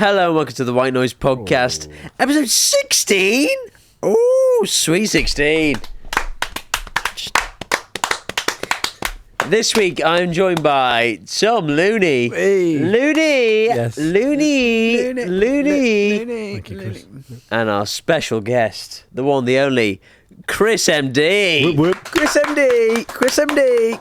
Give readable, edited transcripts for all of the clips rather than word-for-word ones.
Hello and welcome to the White Noise Podcast, episode 16. Oh, sweet 16. This week I'm joined by Tom Looney. Hey. Looney. Yes. Looney. Thank you, Chris. And our special guest, the one, the only, ChrisMD. Whoop, whoop. ChrisMD.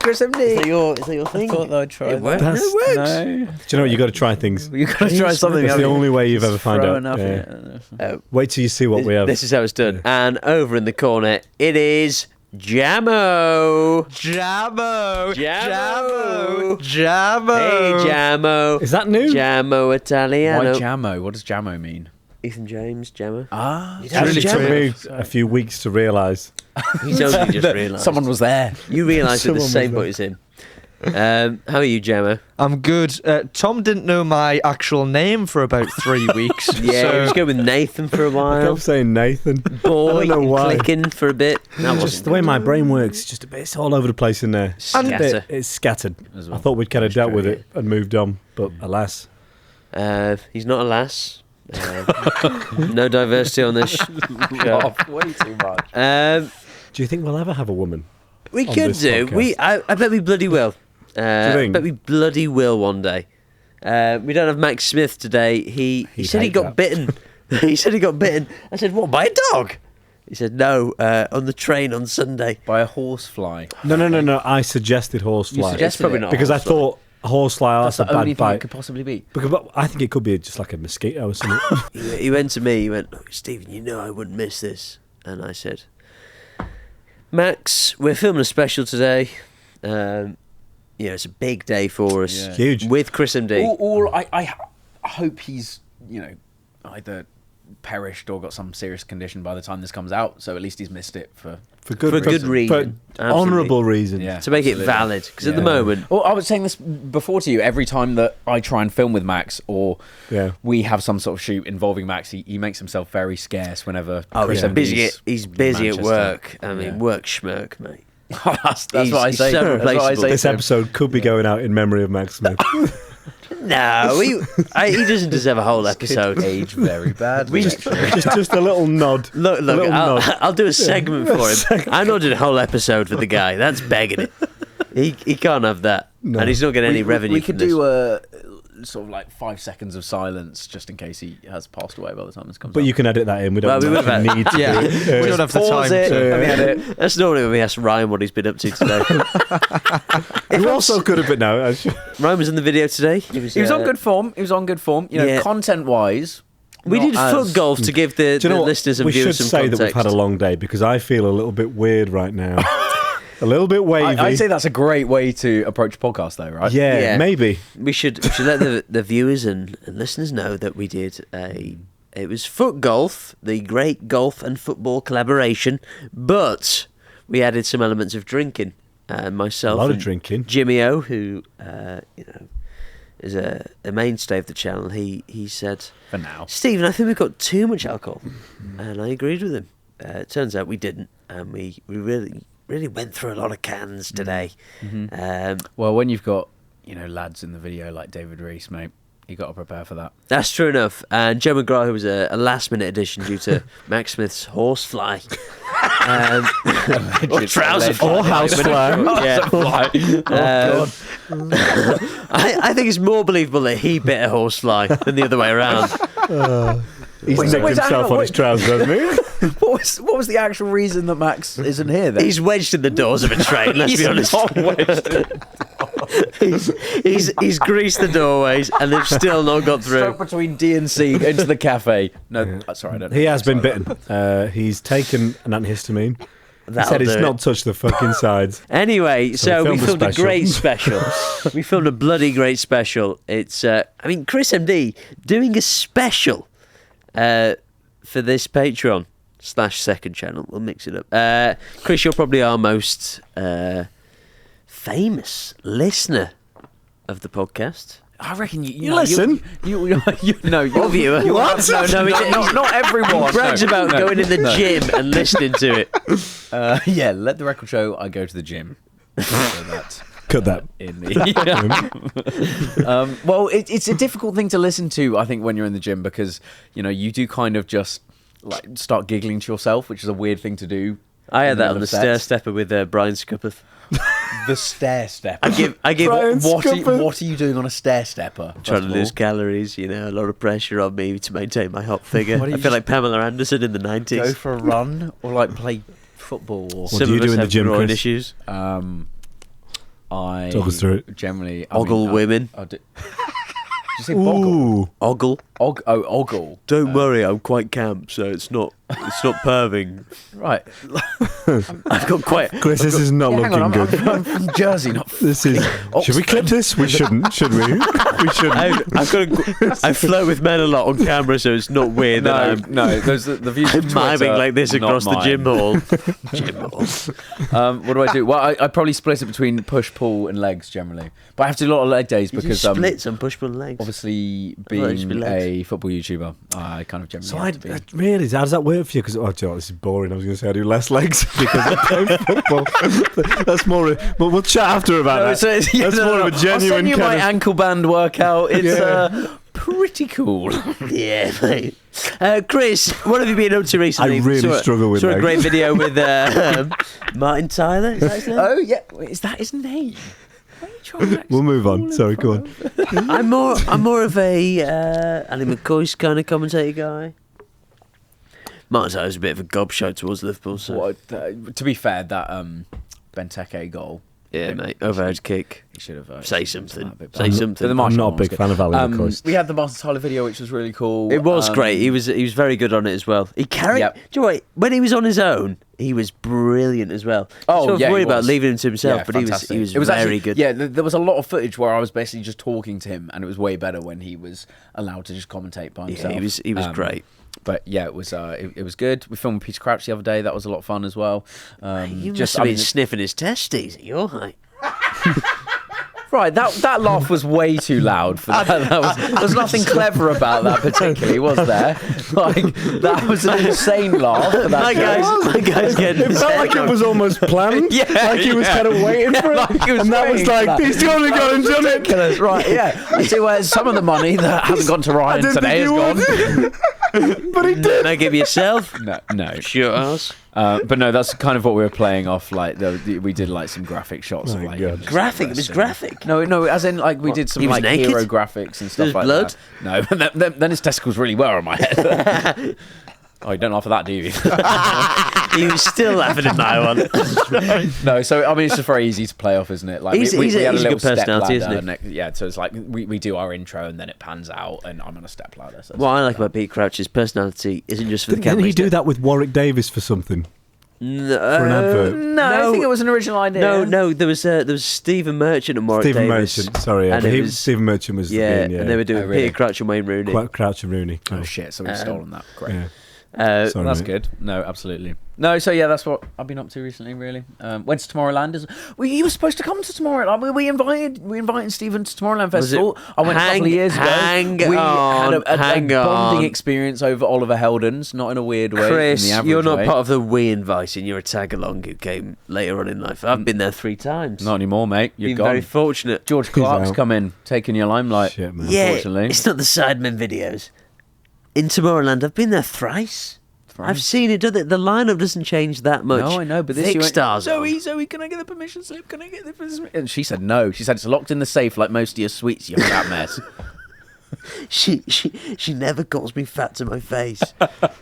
Is that your thing? I thought I'd try It works. that. That's- It works. No. Do you know what? You got to try things. You've got to try something. It's the only way you've ever found out. Yeah. Wait till you see what we have. This is how it's done. And over in the corner, it is Jammo. Jammo. Jammo. Jammo. Hey, Jammo. Is that new? Jammo Italiano. Why Jammo? What does Jammo mean? Ethan James, Jammo. Ah. It's It really took took me a few weeks to realise. He's only just realised. Someone was there. You realised at the Someone same was point as him. How are you, Jammo? I'm good. Tom didn't know my actual name for about 3 weeks. Yeah, so he was going with Nathan for a I while. kept saying Nathan. Boy, I don't know why. clicking for a bit. That Just wasn't the way my brain works, just a bit, it's all over the place in there. Scatter. It's scattered. As well. I thought we'd kind of That's dealt true, with yeah. it and moved on, but alas. He's not a lass. No diversity on this show. Way too much. Do you think we'll ever have a woman? We on could this do. podcast? I bet we bloody will. I think? bet we bloody will one day. We don't have Max Smith today. He He'd said he hate got that. bitten. He said he got bitten. I said, what, by a dog? He said, no, on the train on Sunday. By a horsefly. No. I suggested horsefly. You suggested probably it. not. because I thought horsefly, That's that's the a only bad thing it bite. could possibly be. Because, but I think it could be just like a mosquito or something. He went to me, he went, oh, Stephen, you know I wouldn't miss this. And I said, Max, we're filming a special today. It's a big day for us. Yeah. Huge. With ChrisMD. I hope he's, either perished or got some serious condition by the time this comes out. So at least he's missed it for For good, For good reason. For Absolutely. honourable reason. Yeah. To make it Absolutely. valid. Because at the Yeah. moment, Well, I was saying this before to you. Every time that I try and film with Max, or Yeah. we have some sort of shoot involving Max, he makes himself very scarce whenever. he's ChrisMD's busy. He's busy at Manchester. work. I mean, Yeah. work schmirk, mate. that's He's- what I he's say. so That's what I replaceable. say This to him. episode could be going out in memory of Max Smith. No, he doesn't deserve a whole episode. Age very badly. just a little nod. Look, A little nod. I'll do a segment for him. I'm not doing a whole episode for the guy. That's begging it. He can't have that. No. And he's not getting any revenue We from could this. do a sort of like 5 seconds of silence just in case he has passed away by the time this comes But out. you can edit that in. We don't Well, we would have- need to. yeah, do it. we don't have the Pause time. it. to- Let me edit. That's normally when we ask Ryan what he's been up to today. You're also good at it now. Ryan was in the video today. He was on good form. He was on good form. Yeah. Content-wise, We not did as- foot golf to give the Do you know what? listeners and We should viewers some say context. that we've had a long day because I feel a little bit weird right now. A little bit wavy. I'd say that's a great way to approach a podcast, though, right? Yeah, Yeah. maybe. We should let the viewers and listeners know that we did it was foot golf, the great golf and football collaboration, but we added some elements of drinking. Myself, A lot of and drinking. Jimmy O, who is a mainstay of the channel, he said, For now. Stephen, I think we've got too much alcohol, and I agreed with him. It turns out we didn't, and we really went through a lot of cans today. Well, when you've got, lads in the video like David Rees, mate, you got to prepare for that. That's true enough. And Joe McGrath, who was a last-minute addition due to Max Smith's horsefly. Or trouser fly. Or housefly. Yeah. I think it's more believable that he bit a horsefly than the other way around. He's Wait, nicked hang himself on, on his wait. trousers, hasn't he? What was the actual reason that Max isn't here then? He's wedged in the doors of a train, let's be honest. He's greased the doorways and they've still not got through. Stuck between D and C into the cafe. No, sorry, I don't know. He has been bitten. He's taken an antihistamine. He That'll said it's do it. not touched the fucking sides. Anyway, so we we filmed a filmed a great special. We filmed a bloody great special. It's, ChrisMD doing a special for this Patreon/second channel. We'll mix it up. Chris, you're probably our most famous listener of the podcast. I reckon you listen. You no, Your viewer. What? No, not everyone. He brags No, about no, going in the no. gym and listening to it. Yeah, let the record show I go to the gym. So that Cut that. In the well, it's a difficult thing to listen to, I think, when you're in the gym, because you do kind of just like start giggling to yourself, which is a weird thing to do. I had that on the stair stepper with Brian Scuppeth. The stair stepper. I give. What are you doing on a stair stepper? Trying to lose calories, a lot of pressure on me to maintain my hot figure. I feel like Pamela Anderson in the 90s. Go for a run or like play football. Or What do you do in the gym, Chris? Issues. I Talk us through it. Generally ogle women. Did you say boggle? Ogle. Ogle. Don't worry, I'm quite camp, so it's not perving. Right. I've got quite. Chris, this is not looking good. I'm from Jersey, not. This is. Should we clip this? We shouldn't. Should we? We shouldn't. I flirt with men a lot on camera, so it's not weird that I'm. No, the views I'm miming like this across the gym hall. What do I do? Well, I probably split it between push, pull, and legs generally, but I have to do a lot of leg days because splits on push, pull, and legs. Obviously, being a football YouTuber, I kind of generally have to be. Really, how does that work for you? Because this is boring. I was going to say I do less legs because I play football. That's more. But we'll chat after about that. That's more of a genuine. I'll send you my ankle band workout. It's pretty cool. Yeah, mate. Chris, what have you been up to recently? I really struggle with legs. Saw a great video with Martin Tyler. Is that his name? Oh yeah, is that his name? We'll move on. Sorry, go on. I'm more of a Ali McCoy's kind of commentator guy. Martin Tyler's a bit of a gobshite towards Liverpool. So. To be fair, that Benteke goal. Yeah, mate. Overhead kick. He should have say something. Say something. I'm not a big fan of Ali McCoy. We had the Martin Tyler video, which was really cool. It was great. He was very good on it as well. He carried. Yep. Do you know what? When he was on his own, he was brilliant as well. Oh, so I was worried about leaving him to himself, but fantastic. he was very actually, good. Yeah, there was a lot of footage where I was basically just talking to him, and it was way better when he was allowed to just commentate by himself. Yeah, he was great. But yeah, it was good. We filmed Peter Crouch the other day. That was a lot of fun as well. You must have been sniffing his testes at your height. Right, that laugh was way too loud for that. There was nothing clever about that particularly, was there? Like, that was an insane laugh. My guy's getting. It felt like it was almost planned. Yeah, like he was kind of waiting for it. Like he was and that was like, he's totally gone and done it. Right, yeah. I see where some of the money that hasn't gone to Ryan today has gone. But he did. No, give yourself. No. Sure ass. But no, that's kind of what we were playing off. Like we did like some graphic shots. Oh, of, like, graphic. It was graphic. No, as in like we did some like naked? hero graphics and stuff like blood? that. No, then his testicles really were on my head. Oh, you don't laugh at that, do you? You still laughing at my one. No, so I mean, it's just very easy to play off, isn't it? Like he's we had a little good personality, isn't he? Yeah, so it's like we do our intro and then it pans out, and I'm on a step ladder. So what I like about Pete Crouch's personality isn't just for the camera. Didn't he do that with Warwick Davis for something? No, for an advert? No, I think it was an original idea. No, there was Stephen Merchant and Warwick Davis. Merchant, sorry, and Stephen Merchant was and they were doing Peter Crouch and Wayne Rooney. Crouch and Rooney. Oh shit! So we've stolen that. Great. Yeah. Sorry, that's good. No, absolutely. No, so yeah, that's what I've been up to recently. Really, went to Tomorrowland. You were supposed to come to Tomorrowland. We invited Stephen to Tomorrowland Festival. I went a couple of years ago. We had a bonding experience over Oliver Heldens, not in a weird way. Chris, in the you're not way. part of the we inviting. You're a tag along who came later on in life. I've been there 3 times. Not anymore, mate. You're been very fortunate. George Clark's come in, taking your limelight. Shit, man. Yeah, unfortunately. it's not the Sidemen videos. In Tomorrowland, I've been there thrice. I've seen it, the lineup doesn't change that much. No, I know, but this Thick you went, stars. Zoe, can I get the permission slip? Can I get the permission slip? And she said no. She said it's locked in the safe like most of your sweets, you fat mess. She never calls me fat to my face.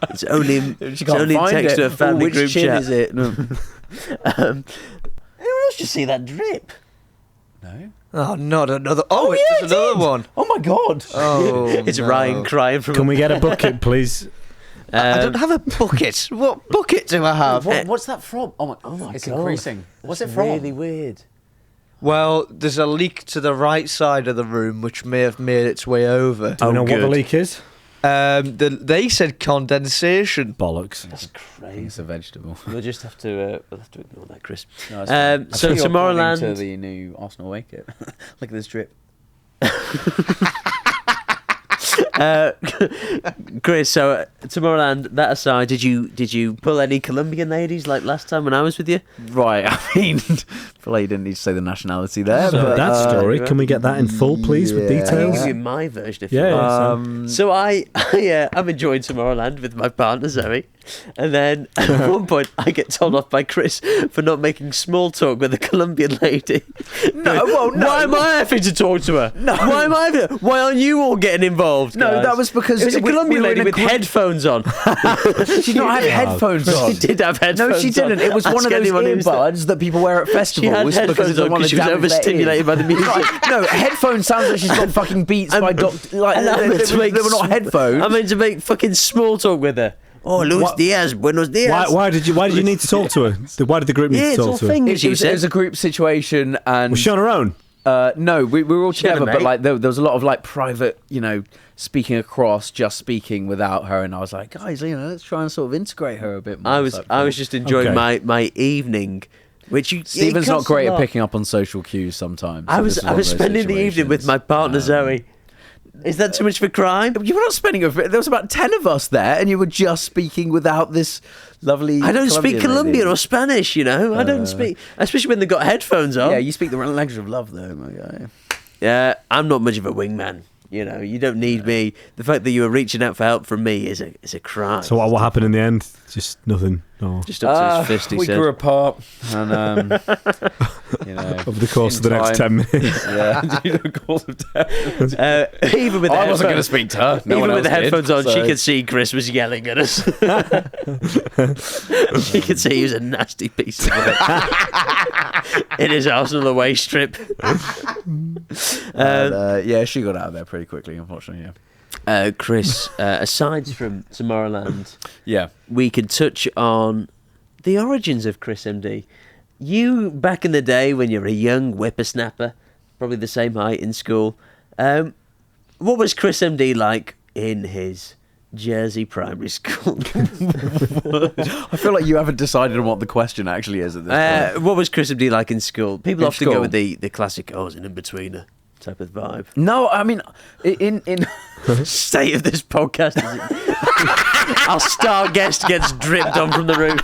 It's only in she can't only find text it. to a family which group chin chat. is it? No. Where else did you see that drip? No. Oh, not another. Oh, it's another one. Oh my god. Oh, It's no. Ryan crying from. Can we get a bucket, please? I don't have a bucket. What bucket do I have? What's that from? Oh my it's God. increasing. What's That's it from? really weird. Well, there's a leak to the right side of the room, which may have made its way over. Do you know what the leak is? They said condensation. Bollocks. That's I think crazy. it's a vegetable. We'll just have to ignore that, Chris. No, it's fine. I So think you're Tomorrowland. pointing to the new Arsenal away kit. Look at this drip. Chris, so Tomorrowland, that aside, did you pull any Colombian ladies like last time when I was with you? Right, I mean, probably you didn't need to say the nationality there. So but, that story, can we get that in full, please, with I can details? give you my version if Yeah, you want. yeah, So I'm enjoying Tomorrowland with my partner Zoe, and then at one point I get told off by Chris for not making small talk with a Colombian lady. No, well, no. Why am I having to talk to her? No. Why am I? Why aren't you all getting involved? No, guys? that was because it was a Colombian we were lady in a with group- headphones on. She did not have headphones on. She did have headphones. No, she didn't. on. It was one of Ask those anyone who's there. earbuds that people wear at She had festivals because headphones they on want because to she was damage their overstimulated ears. by the music. Right. No, headphones sounds like she's got fucking beats by like And I'm meant to make they were not headphones. I'm meant to make fucking small talk with her. Oh, Luis Diaz, buenos dias. Why did you need to talk to her? Why did the group need Yeah, to it's all talk to her? fingers, It you was said. a group situation, and Was she on her own? no, we were all She had a together, but mate. like there was a lot of like private, speaking across, just speaking without her, and I was like, guys, let's try and sort of integrate her a bit more. I was just enjoying Okay. my evening, which Stephen's it not costs great a at lot. picking up on social cues sometimes. I so was this is one of those spending the evening with my partner situations. Zoe. Is that too much for crime? You were not spending a. There was about 10 of us there, and you were just speaking without this lovely. I don't speak Colombian lady. or Spanish, I don't speak, especially when they've got headphones on. Yeah, you speak the language of love, though, my guy. Yeah, I'm not much of a wingman. You don't need me. The fact that you were reaching out for help from me is a crime. So what happened in the end? Just nothing. No. Just up to his fist, he we said. grew apart, and Over the course of the next 10 minutes. Yeah, course of 10. Even with the I wasn't going to headphones- speak to her. No Even one with the else did, headphones on, she so- could see Chris was yelling at us. She could see he was a nasty piece of work in his Arsenal away strip. Yeah, she got out of there pretty quickly, unfortunately. Yeah. Chris, aside from Tomorrowland, Yeah. we could touch on the origins of ChrisMD. You, back in the day when you were a young whippersnapper, probably the same height in school, what was ChrisMD like in his Jersey primary school? I feel like you haven't decided on what the question actually is at this point. What was ChrisMD like in school? People In often go school? with the classic, I was an in-betweener type of vibe. No, I mean, in State of this podcast is it? Our star guest gets dripped on from the roof.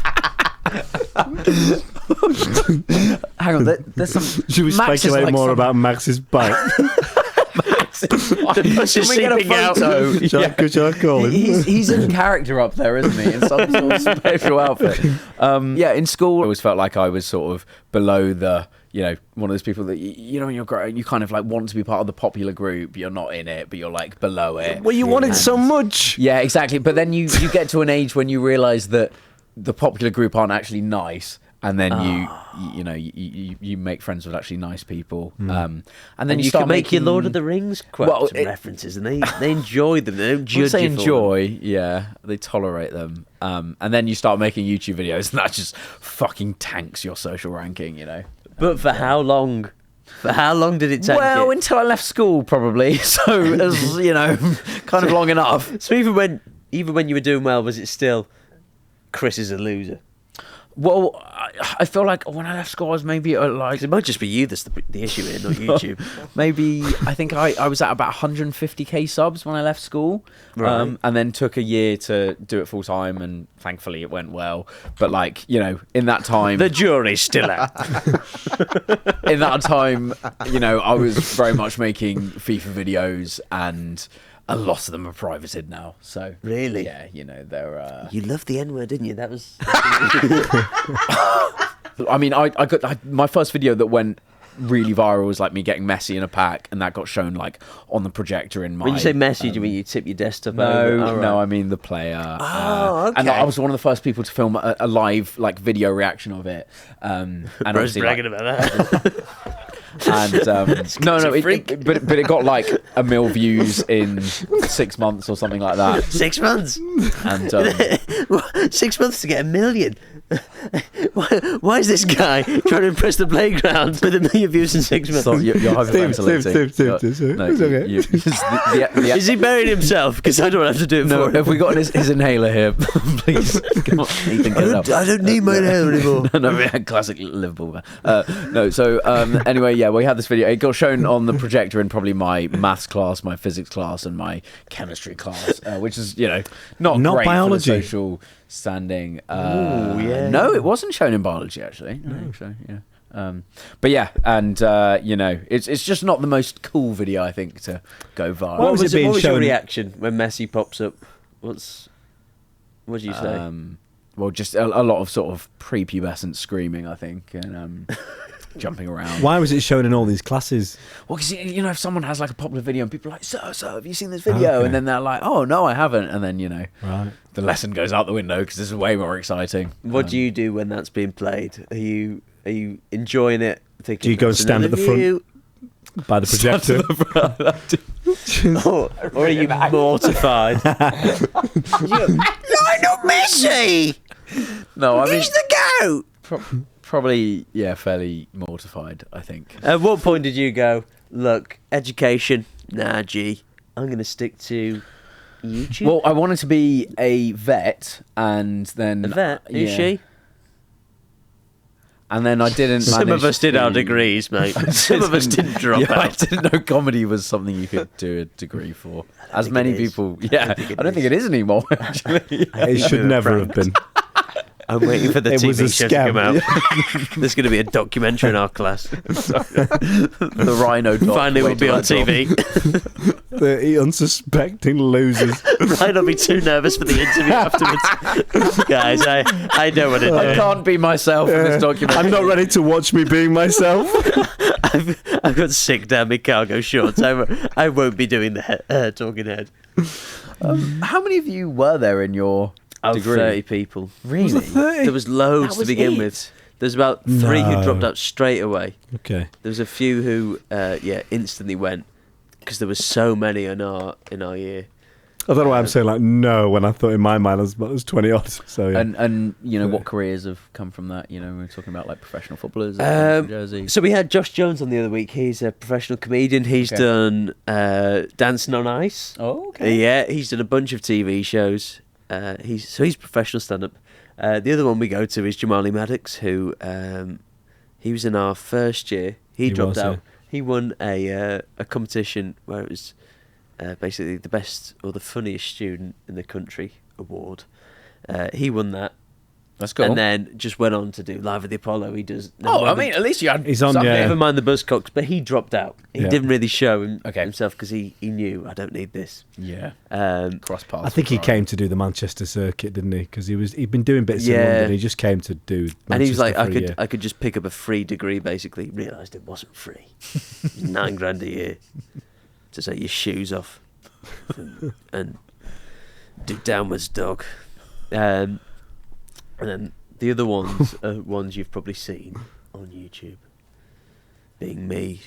hang on, there's some. Should we Max is speculate like more some- about Max's bite? The puss is Can we get a seeping out. photo? Shall I call him? He's in character up there, isn't he? In some sort of special outfit. Yeah, in school, I always felt like I was sort of below the, one of those people that, when you're growing, you kind of like want to be part of the popular group. You're not in it, but you're like below it. Well, you wanted so much. Yeah, exactly. But then you get to an age when you realise that the popular group aren't actually nice. And then you make friends with actually nice people, and then And you you start can make your making- Lord of the Rings quotes Well, and references, and they enjoy them. They don't Once judge they you for them. enjoy, yeah, they tolerate them, and then you start making YouTube videos, and that just fucking tanks your social ranking, But for how long? For how long did it take Well, you? until I left school, probably. So, as kind of long enough. So even when you were doing well, was it still Chris is a loser? Well, I feel like when I left school, I was maybe at like 'Cause it might just be you that's the issue here, not YouTube. maybe I think I was at about 150k subs when I left school, Right. and then took a year to do it full time, and thankfully it went well. But like in that time, The jury's still out. in that time, I was very much making FIFA videos, and a lot of them are privated now. So Really? yeah, they're. You loved the N-word, didn't you? That was... I mean, I got my first video that went really viral was like me getting messy in a pack, and that got shown like on the projector in my. When you say messy, do you mean you tip your desktop No, over? Oh, right. no, I mean the player. Oh, And okay. I was one of the first people to film a live like video reaction of it. And Bro's obviously, bragging about that. And no, a freak. but it got like 1 million views in 6 months or something like that. 6 months. And 6 months to get 1 million. Why is this guy trying to impress the playground with 1 million views in 6 months? so you're hyperventilating. Steve, No, it's okay. Is he burying himself? Because I don't have to do it No, for him. have we got his inhaler here? Please, come on, Ethan, get it up. I don't need my inhaler anymore. No, yeah, classic Liverpool man. No, so anyway, yeah, we had this video. It got shown on the projector in probably my maths class, my physics class, and my chemistry class, which is, not great biology. For the social standing. yeah. No, it wasn't shown in biology, actually. No, actually, yeah. But yeah, and it's just not the most cool video, I think, to go viral. What was your reaction when Messi pops up? What did you say? Well, just a lot of sort of prepubescent screaming, I think, and jumping around. Why was it shown in all these classes? Well, because if someone has like a popular video and people are like, "So, have you seen this video?" Okay. And then they're like, "Oh no, I haven't," and then right. the lesson goes out the window because this is way more exciting. What do you do when that's being played? Are you enjoying it? Do you go and stand at the front by the projector? Or are you mortified? Lionel Messi! No, I mean, he's the GOAT! Probably, yeah, fairly mortified, I think. At what point did you go, look, education, nah, G, I'm going to stick to YouTube? Well, I wanted to be a vet, and then... A vet? Who's she? And then I didn't Some of us did our degrees, mate. Some of us didn't drop out. I didn't know comedy was something you could do a degree for. As many people... Yeah, I don't think it is anymore, actually. It should never have been. I'm waiting for the TV show to come out. There's going to be a documentary in our class. The Rhino doc. Finally, we'll be on TV. The unsuspecting losers. Ryan will be too nervous for the interview afterwards. Guys, I know what to do. I can't be myself in this documentary. I'm not ready to watch me being myself. I've got sick down my cargo shorts. I won't be doing the talking head. How many of you were there in your... degree? 30 people. Really? There was loads to begin with. There's about 3 who dropped out straight away. Okay. There was a few who, instantly went because there was so many in our year. I don't know why I'm saying no when I thought in my mind it was 20 odd. So yeah. And what careers have come from that? We were talking about like professional footballers in Jersey. So we had Josh Jones on the other week. He's a professional comedian. He's done Dancing on Ice. Oh, okay. Yeah, he's done a bunch of TV shows. He's professional stand-up. The other one we go to is Jamali Maddox, who he was in our first year. He dropped out. Yeah. He won a competition where it was basically the best or the funniest student in the country award. He won that. That's cool. And then just went on to do Live at the Apollo. He does. At least you had. He's on. Yeah. Never mind the Buzzcocks, but he dropped out. He didn't really show himself because he knew I don't need this. Yeah. Cross paths. I think he came to do the Manchester circuit, didn't he? Because he'd been doing bits in London. He just came to do. Manchester and he was like, I could just pick up a free degree. Basically, realised it wasn't free. $9,000 a year to take your shoes off and do downwards dog. And then the other ones are ones you've probably seen on YouTube. Being me,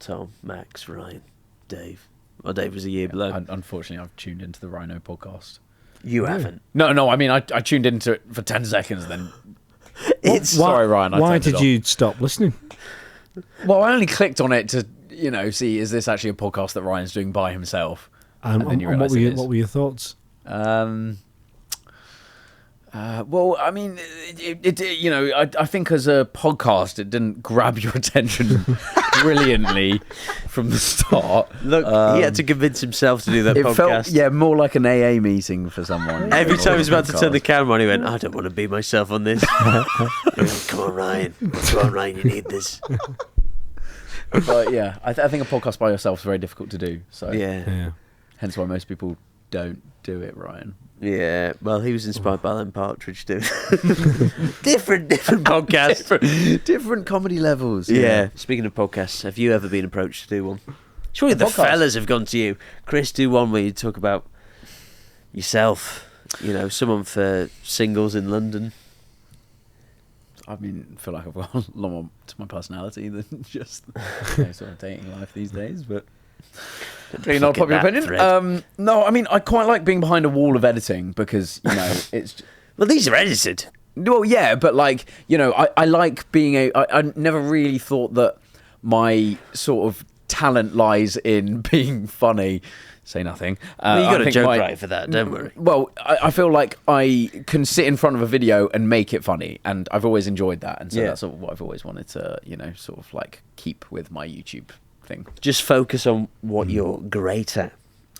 Tom, Max, Ryan, Dave. Well, Dave was a year below. Unfortunately, I've tuned into the Rhino podcast. You haven't? No, I mean, I tuned into it for 10 seconds, then... Sorry, Ryan. Why did you stop listening? Well, I only clicked on it to, see, is this actually a podcast that Ryan's doing by himself? And then you realised what were your thoughts? Well, I mean, I think as a podcast, it didn't grab your attention brilliantly from the start. Look, he had to convince himself to do that podcast. Felt, more like an AA meeting for someone. Every time he was about to turn the camera on, he went, I don't want to be myself on this. Went, Come on, Ryan, you need this. But yeah, I think a podcast by yourself is very difficult to do. So yeah. Hence why most people don't do it, Ryan. Yeah, well, he was inspired by Alan Partridge too. different podcast, different comedy levels. Yeah. Speaking of podcasts, have you ever been approached to do one? Surely the fellas have gone to you. Chris, do one where you talk about yourself. Someone for singles in London. I feel like I've got a lot more to my personality than just sort of dating life these days, but. Really not a popular opinion. No, I quite like being behind a wall of editing because it's. Well, these are edited. Well, yeah, but I like being I never really thought that my sort of talent lies in being funny, say nothing. Well, you got a joke right for that, don't worry. Well, I feel like I can sit in front of a video and make it funny, and I've always enjoyed that, and so that's sort of what I've always wanted to, sort of like keep with my YouTube thing. Just focus on what you're great at.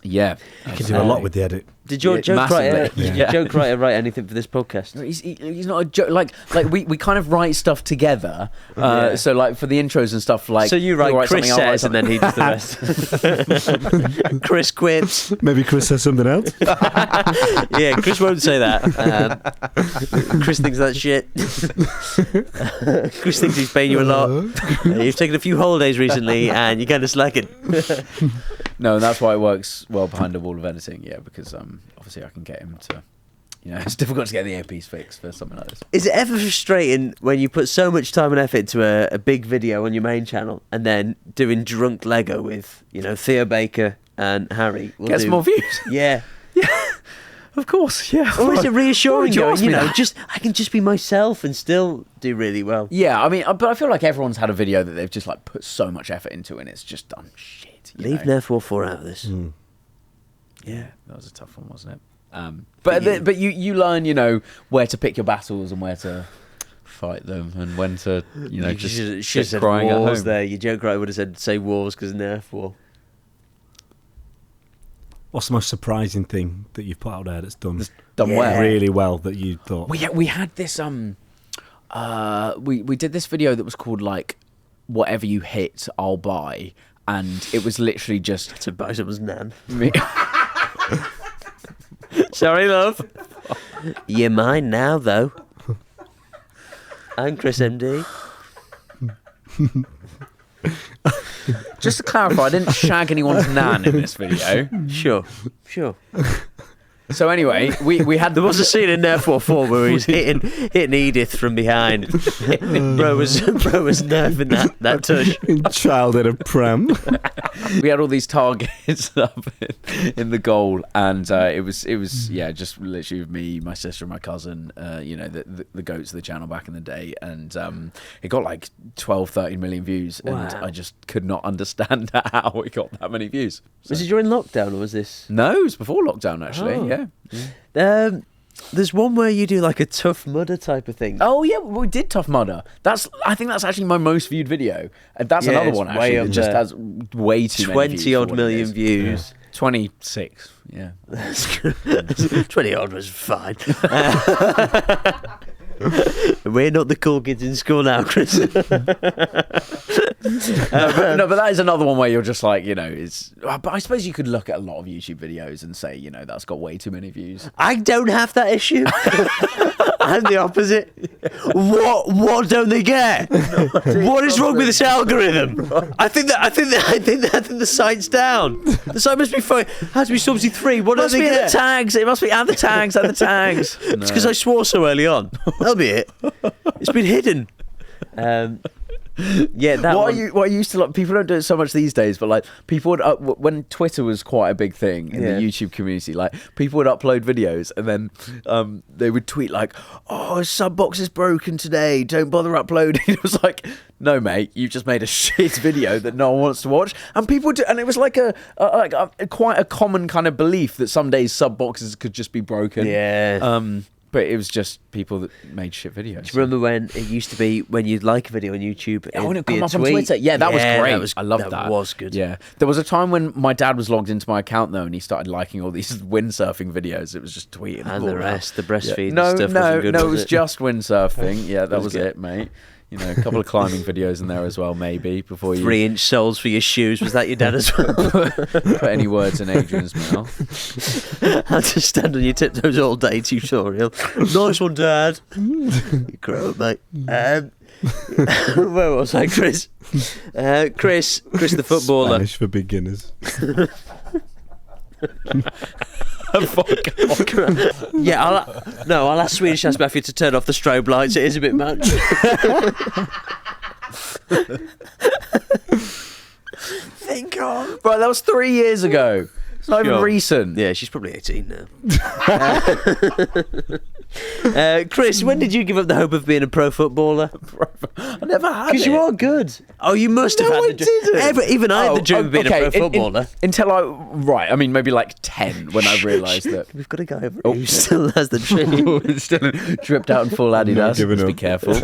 Yeah, you can do a lot with the edit. Did your joke writer write anything for this podcast? No, he's not a joke. Like we kind of write stuff together. So like for the intros and stuff. Like so you write Chris says, and then he does the rest. Chris quips. Maybe Chris says something else. Yeah, Chris won't say that. Chris thinks that's shit. Chris thinks he's paying you a lot. You've taken a few holidays recently, and you're kind of slacking. No, and that's why it works well behind a wall of editing. Yeah, because obviously I can get him to. It's difficult to get the earpiece fixed for something like this. Is it ever frustrating when you put so much time and effort into a big video on your main channel and then doing drunk Lego with, Theo Baker and Harry? Gets more views. Yeah. Yeah. Of course, yeah. Or is it reassuring going, I can just be myself and still do really well? Yeah, I mean, but I feel like everyone's had a video that they've just like put so much effort into and it's just done shit. Leave Nerf War 4 out of this. Mm. Yeah, that was a tough one, wasn't it? But you learn, where to pick your battles and where to fight them and when to, just sit crying at home. There. Your joke writer would have said, say wars because Nerf War. What's the most surprising thing that you've put out there that's done well, really well that you thought? We had this we did this video that was called like whatever you hit I'll buy, and it was literally just to buy someone's nan. Sorry, love. You're mine now, though. I'm ChrisMD. Just to clarify, I didn't shag anyone's nan in this video. Sure. So anyway, we had there was a scene in Nerf War 4 where he was hitting Edith from behind. bro was nerfing that tush. Child in a pram. We had all these targets up in the goal, and it was just literally me, my sister, and my cousin. The goats of the channel back in the day, and it got like 12-13 million views, and I just could not understand how it got that many views. So. Was it during lockdown or was this? No, it was before lockdown actually. Oh. Yeah. There's one where you do like a Tough Mudder type of thing. Oh yeah, we did Tough Mudder. I think that's actually my most viewed video, and that's another one actually that just has way too many views. 20-odd million views. Yeah. 26. Yeah, 20-odd was fine. We're not the cool kids in school now, Chris. But that is another one where you're just like, but I suppose you could look at a lot of YouTube videos and say, that's got way too many views. I don't have that issue. I'm the opposite. What don't they get? What is wrong with this algorithm? I think the site's down. The site must be fine. Has to be Subsy 3. What do they get? The tags. It must be the tags. The tags. It's because I swore so early on. That'll be it. It's been hidden. What I used to like, people don't do it so much these days, but like people would when Twitter was quite a big thing in the YouTube community, like people would upload videos and then they would tweet like, "Oh, sub box is broken today. Don't bother uploading." It was like, no, mate, you've just made a shit video that no one wants to watch, and people do, and it was like quite a common kind of belief that some days sub boxes could just be broken. Yeah. But it was just people that made shit videos. Do you remember when it used to be when you'd like a video on YouTube? When it come up on Twitter. Yeah, that was great. I loved that. That was good. Yeah. There was a time when my dad was logged into my account though, and he started liking all these windsurfing videos. It was just tweeting. And the rest, the breastfeeding stuff wasn't good, it was just windsurfing. Yeah, that was it, mate. A couple of climbing videos in there as well, maybe, before you... 3-inch soles for your shoes. Was that your dad as well? Put any words in Adrian's mouth. How to stand on your tiptoes all day tutorial. Nice one, Dad. You grow up, mate. Where was I, Chris? Chris the footballer. Spanish for beginners. Yeah, I'll ask Swedish House Mafia to turn off the strobe lights. It is a bit much. Think on. Right, that was 3 years ago. It's not even recent. Yeah, she's probably 18 now. Chris, when did you give up the hope of being a pro footballer? I never had it. Because you are good. Oh, you must have had the dream. Even I had the dream of being a pro footballer. Until I mean, maybe like 10 when I realised that. We've got a guy who still has the dream. Still dripped out in full Adidas. Just be careful.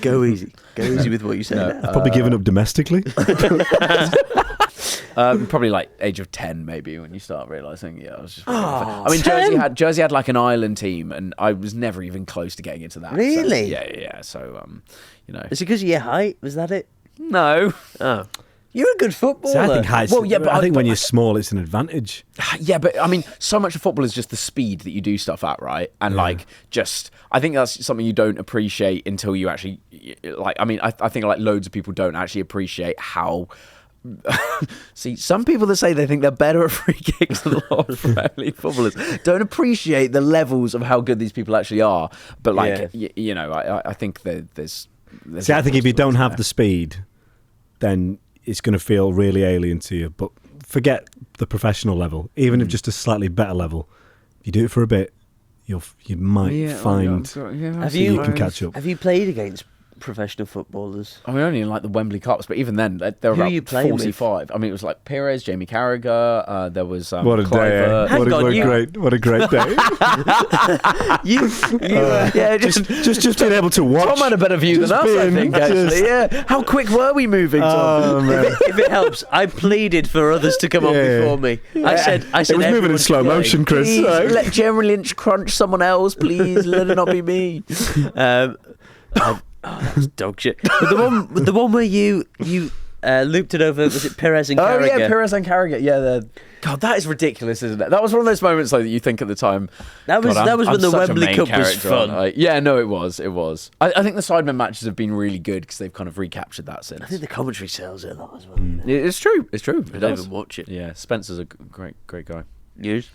Go easy. Go easy with what you say. I've probably given up domestically. Probably like age of 10 maybe when you start realising, I was just... I mean, Jersey had like an Ireland team and I was never even close to getting into that. Really? So, yeah. So, Is it because of your height? Was that it? No. Oh. You're a good footballer. See, I think height. Well, yeah, but I think when you're small, it's an advantage. Yeah, but I mean, so much of football is just the speed that you do stuff at, right? And I think that's something you don't appreciate until you actually, I think like loads of people don't actually appreciate how... See, some people that say they think they're better at free kicks than a lot of Premier League footballers don't appreciate the levels of how good these people actually are. But I think there's See, I think if you don't have the speed, then it's going to feel really alien to you. But forget the professional level, even if just a slightly better level. If you do it for a bit, you might find you can catch up. Have you played against professional footballers? I mean, only in like the Wembley Cups, but even then, there were about 45. I mean, it was like Perez, Jamie Carragher. There was what a Cliver. Day! What a great day! just being able to watch. Tom had a better view than us, I think. Actually, yeah. How quick were we moving, Tom? If it helps, I pleaded for others to come on before me. I said it was moving in slow motion, Chris. Please, let Jeremy Lynch crunch someone else, please. Let it not be me. That's dog shit. But the one where you looped it over, was it Perez and Carragher? Oh yeah, Perez and Carragher. Yeah, God, that is ridiculous, isn't it? That was one of those moments that you think at the time. That was when the Wembley Cup was fun. No, it was. I think the Sidemen matches have been really good because they've kind of recaptured that since. I think the commentary sells it a lot as well. It's true. I don't even watch it. Yeah, Spencer's a great guy. News.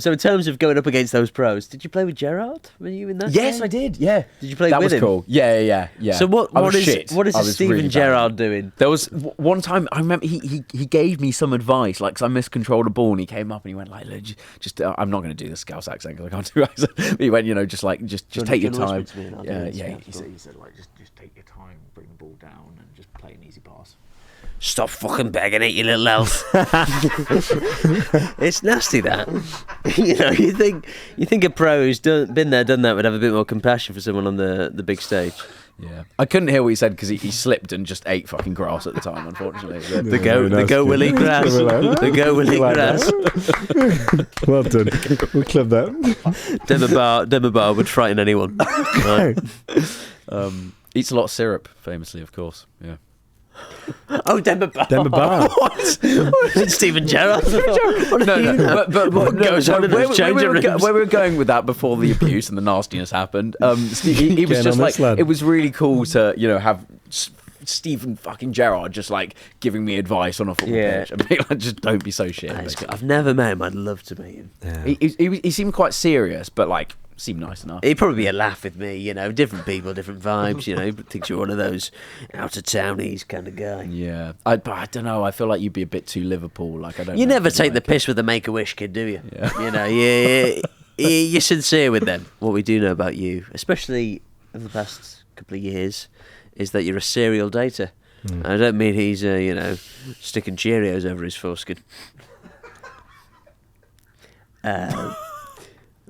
So in terms of going up against those pros, did you play with Gerrard? Were you in that? Yes, game? I did. Yeah. Did you play with him? That was cool. Yeah. So what is Steven really Gerrard doing? There was one time I remember he gave me some advice, like, 'cause I miscontrolled a ball and he came up and he went like, just I'm not going to do the Scouse accent because I can't do accent. But he went, just take your time. Yeah. He said like just take your time, bring the ball down and just play an easy pass. Stop fucking begging it, you little elf. It's nasty, that. You think a pro who's been there, done that would have a bit more compassion for someone on the big stage. Yeah, I couldn't hear what he said because he slipped and just ate fucking grass at the time. Unfortunately, the go Willy grass, the go Willy grass. Well done. We'll clip that. Demba Bar would frighten anyone. Right. Eats a lot of syrup, famously, of course. Yeah. Oh, Demba Bar. What? Steven Gerrard. No. But what goes on in those changing rooms? Where we were going with that before the abuse and the nastiness happened, he was just like, it was really cool to have Steven fucking Gerrard just like giving me advice on a football pitch. And being like, just don't be so shit. I've never met him. I'd love to meet him. Yeah. He seemed quite serious, but like seemed nice enough. He'd probably be a laugh with me, different people, different vibes, thinks you're one of those out-of-townies kind of guy. Yeah. But I don't know, I feel like you'd be a bit too Liverpool. Like, I don't. You never take the piss with the Make-A-Wish kid, do you? Yeah. You're sincere with them. What we do know about you, especially over the past couple of years, is that you're a serial dater. I don't mean he's, sticking Cheerios over his foreskin.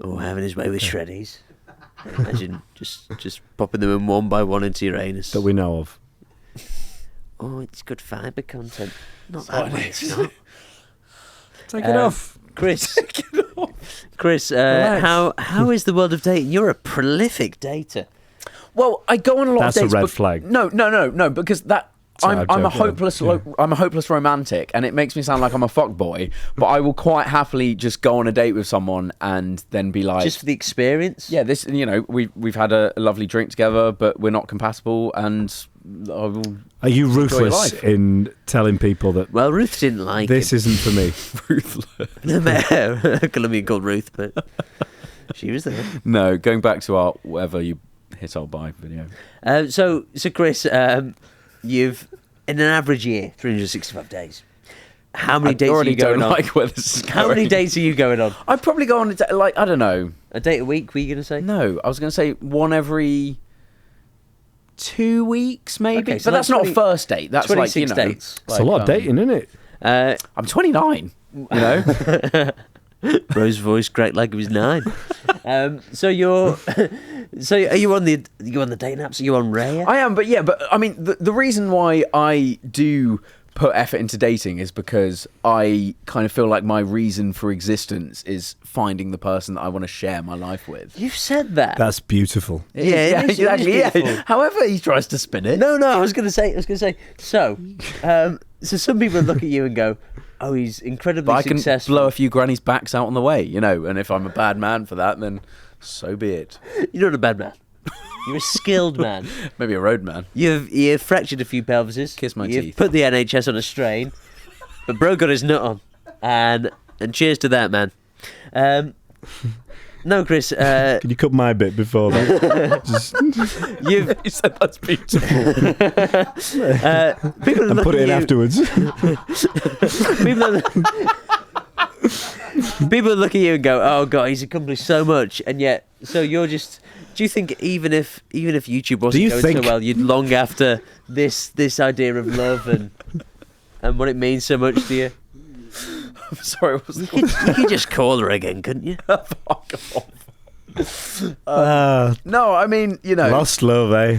Or having his way with shreddies. Imagine just popping them in one by one into your anus. That we know of. Oh, it's good fibre content. Not that way, it's not. Take it off. Chris. Chris, how is the world of dating? You're a prolific dater. Well, I go on a lot of dates. That's a red flag. No, because that... I'm a hopeless romantic, and it makes me sound like I'm a fuckboy, but I will quite happily just go on a date with someone and then be like, just for the experience. Yeah, this, we've had a lovely drink together, but we're not compatible, and I will. Are you ruthless in telling people that? Well, Ruth didn't like this. Isn't for me. Ruthless. Columbia called Ruth, but she was there. No, going back to our whatever you hit I'll buy video. So Chris. You've, in an average year, 365 days, How many dates are already you going don't on? like where this is How many going. dates are you going on? I'd probably go on I don't know. A date a week, were you going to say? No, I was going to say one every 2 weeks, maybe. Okay, so but that's like not a first date. That's 26 like, dates. It's a lot of dating, isn't it? I'm 29, you know? Bro's voice cracked like it was 9. So you're, so are you on the dating apps? Are you on Raya? I am, but I mean, the reason why I do put effort into dating is because I kind of feel like my reason for existence is finding the person that I want to share my life with. You've said that. That's beautiful. Yeah, it is exactly. beautiful. However he tries to spin it. No, I was going to say. So some people look at you and go, "Oh, he's incredibly But I can successful." blow a few grannies' backs out on the way, you know. And if I'm a bad man for that, then so be it. You're not a bad man. You're a skilled man. Maybe a road man. You've fractured a few pelvises. Kiss my You've teeth. put the NHS on a strain, but bro got his nut on, and cheers to that, man. No, Chris. Can you cut my bit before that? You've You said that's beautiful. people are And put looking it in at you. afterwards. People look at you and go, "Oh God, he's accomplished so much," and yet, so you're just. Do you think even if YouTube wasn't going so well, you'd long after this idea of love and what it means so much to you? I'm sorry, what was You could just call her again, couldn't you? Fuck off. No, I mean, you know. Lost love, eh?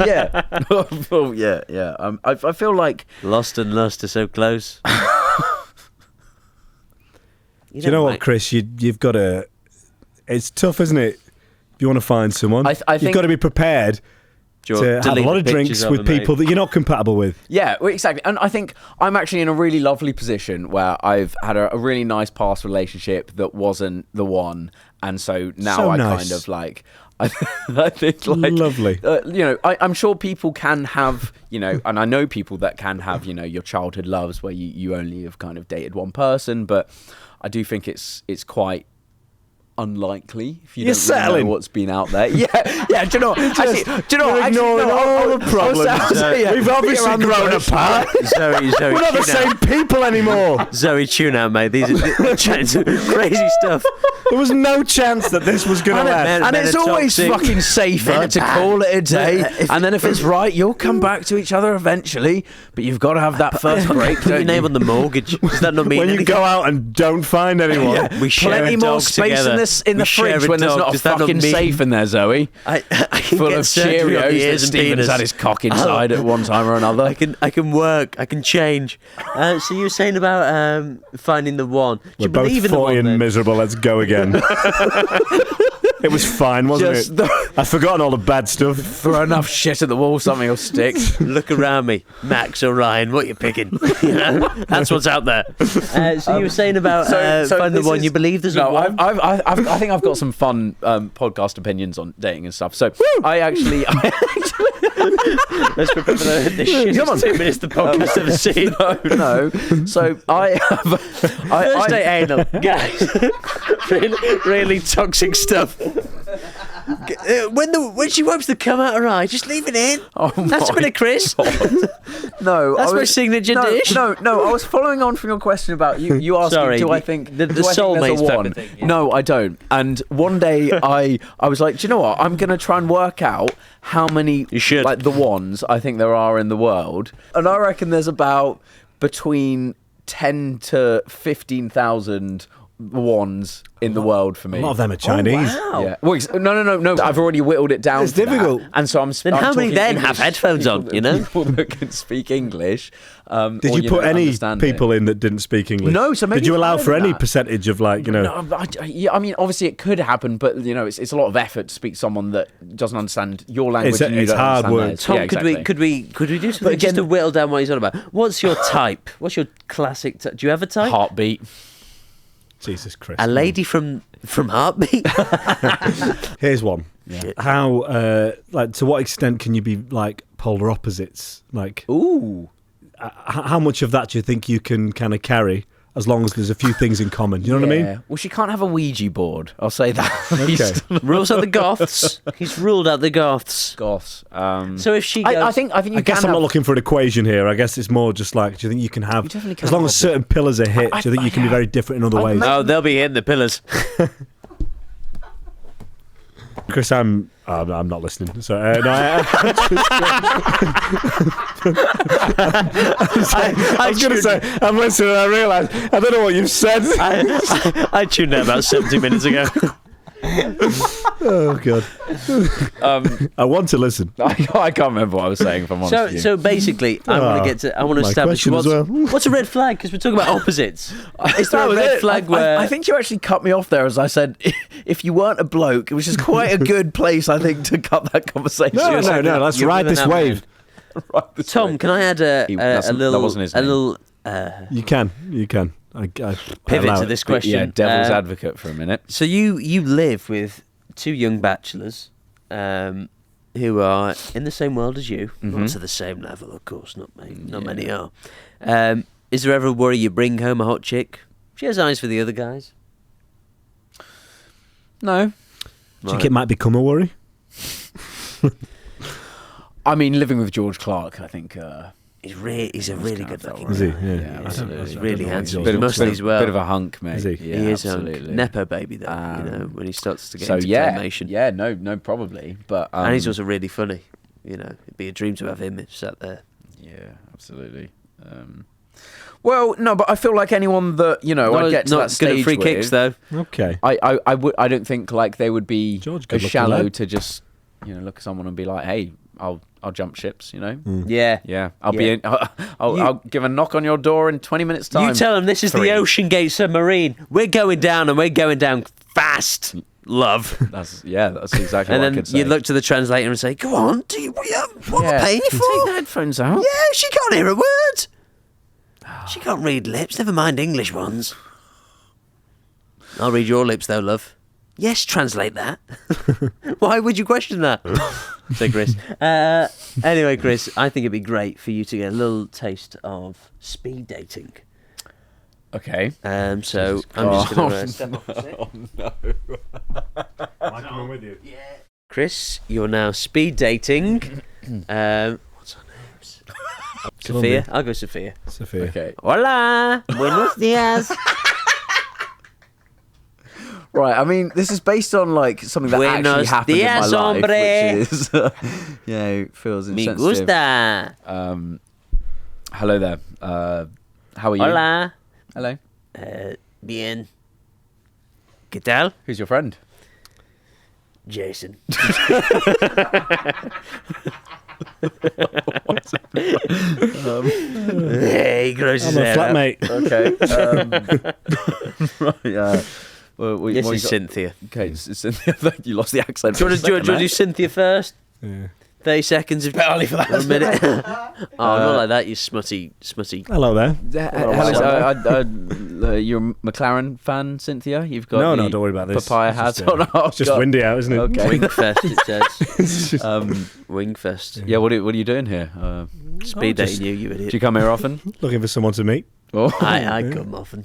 Yeah. Oh, yeah. I feel like. Lost and lust are so close. Do you know what, Chris? You've got to. It's tough, isn't it? If you want to find someone, I think you've got to be prepared to have a lot of drinks with people that you're not compatible with. Yeah, well, exactly. And I think I'm actually in a really lovely position where I've had a really nice past relationship that wasn't the one. And so now So I nice. kind of like... I think like... Lovely. You know, I'm sure people can have, you know, and I know people that can have, you know, your childhood loves where you only have kind of dated one person. But I do think it's quite... unlikely if you don't really know what's been out there. Yeah. Do you know? Actually, You're ignoring all the problems. We've obviously grown apart. Zoe, We're not the same people anymore. Zoe, tune out, mate. These are crazy stuff. There was no chance that this was going to last. And it's always toxic. fucking safer to call it a day. And then if it's right, you'll come back to each other eventually. But you've got to have that first break. Put your name on the mortgage. Does that not mean When you anything? go out and don't find anyone. We share Plenty a more dog space together. in the We share fridge a when there's dog. not a Does that fucking mean- safe in there, Zoe. I can Full get of surgery on the Cheerios that ears and Stephen's penis. had his cock inside at one time or another. I can work. I can change. So you were saying about finding the one. Do We're you both believe in the 40 one? and Then? miserable. Let's go again. It was fine, wasn't Just it? I've forgotten all the bad stuff. throw enough shit at the wall, something will stick. Look around me, Max or Ryan. What you picking? You know, that's what's out there. So you were saying about finding the this one is- you believe there's no, a one. I think I've got some fun podcast opinions on dating and stuff. So I actually Let's prepare for the shittest 2 minutes the podcast ever seen. no. So I have First date anal, guys. really toxic stuff. When she wipes the cum out her eye, just leave it in. Oh That's a my bit of Chris. No, That's my signature dish. No, I was following on from your question about you asking, Sorry, do I think the do I think there's a soulmates type one? of thing, yeah. No, I don't. And one day I was like, do you know what? I'm going to try and work out how many You should. like the ones I think there are in the world, and I reckon there's about between 10 to 15,000 ones in the world for me. A lot of them are Chinese. Wow. Yeah. Well, no. I've already whittled it down. It's to that. difficult. And so I'm. Then I'm how many talking then English, have headphones on, people you know? people that can speak English. Did or, you put know, any understand it. people in that didn't speak English? No, so maybe did you it's allow higher for than any that. percentage of like, you know? No, I mean, obviously it could happen, but you know, it's a lot of effort to speak to someone that doesn't understand your language. and you It's don't hard understand work. theirs. Tom, Yeah, exactly. could we do something just to whittle down what he's on about? What's your type? What's your classic type? Do you have a type? Heartbeat. Jesus Christ. A lady from Heartbeat? Here's one. Yeah. How, like, to what extent can you be like polar opposites? Like, Ooh. how much of that do you think you can kind of carry? as long as there's a few things in common. You know what I mean? Well, she can't have a Ouija board. I'll say that. Okay. Rules out the Goths. He's ruled out the Goths. Goths. So if she goes... I think you I can guess I'm have... not looking for an equation here. I guess it's more just like, do you think you can have, You definitely can as long have as certain pillars are hit, do you think you can be very different in other ways? Oh, they'll be hitting the pillars. Chris, I'm not listening. So no, I was going to say I'm listening. And I realised I don't know what you've said. I tuned out about 70 minutes ago. Oh god. I want to listen. I can't remember what I was saying. If I'm honest with you. So basically, I want to establish what's a red flag, because we're talking about opposites. Is there a red flag where I think you actually cut me off there as I said, if you weren't a bloke, which is quite a good place, I think, to cut that conversation. No. Let's ride this wave. Tom, can I add a little? That wasn't his name. A little. You can. I Pivot to this question. Yeah, devil's advocate for a minute. So you live with two young bachelors who are in the same world as you, not to the same level, of course. Not many are. Is there ever a worry you bring home a hot chick? She has eyes for the other guys. No. Do you think it might become a worry? I mean, living with George Clark, I think... He's a really good looking. Is he? guy. Yeah. Absolutely. He's really handsome. Bit He's muscly as well. Bit of a hunk, mate. Is he? Yeah, He is absolutely. a Nepo baby, though. When he starts to get into yeah, claymation. yeah, no, probably. But And he's also really funny. It'd be a dream to have him sat there. Yeah, absolutely. Well, no, but I feel like anyone that I get to that stage good at free with, kicks, though. Okay. I don't think like they would be George, as good-looking shallow lad. to just look at someone and be like, hey, I'll jump ships, Yeah. Yeah, I'll give a knock on your door in 20 minutes time. You tell him this is the Ocean Gate submarine. We're going down, and we're going down fast. Love. That's exactly And what I then could say. you look to the translator and say, "Go on, what am I paying you for? Take the headphones out. Yeah, she can't hear a word. She can't read lips. Never mind English ones. I'll read your lips, though, love. Yes, translate that. Why would you question that? Say, Chris. Anyway, Chris, I think it'd be great for you to get a little taste of speed dating. Okay. So I'm just going to step off a sec. Oh no. Am I coming with you? Yeah. Chris, you're now speed dating. What's her names? Sophia. I'll go Sophia. Sophia. Okay. Hola. Buenos dias. Right, I mean, this is based on like something that actually Buenos happened dias, in my life, hombre. which is, feels Me insensitive. gusta. Hello there. How are you? Hola. Hello. Bien. ¿Qué tal? Who's your friend? Jason. Hey, gross I'm his a hair out. flatmate. Okay. Right. This what is you got? Cynthia. Okay, Cynthia. You lost the accent. Do you want to do Cynthia first? Yeah. 30 seconds of Barely for that. a minute. Not like that, you smutty. Hello there. You're a McLaren fan, Cynthia? You've got No, the don't worry about this. papaya It's hat just, on. Oh, It's just God. windy out, isn't it? Okay. Wingfest, it says. It's just- Wingfest. Yeah, what are you doing here? Speed just- dating you Do idiot. you come here often? looking for someone to meet. Oh, I come often.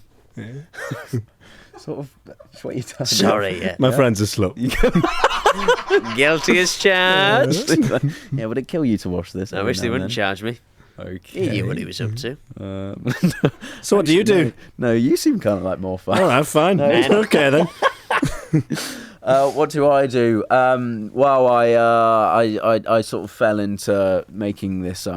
sort of. That's what you tell me. Sorry, yeah. My friend's a slut. Guilty as charged. Yeah, would it kill you to watch this? I wish they wouldn't charge me. Okay. He knew what he was up to. So what do you do? No, you seem kind of like more fun. All right, fine. Okay then. What do I do? Well, I sort of fell into making this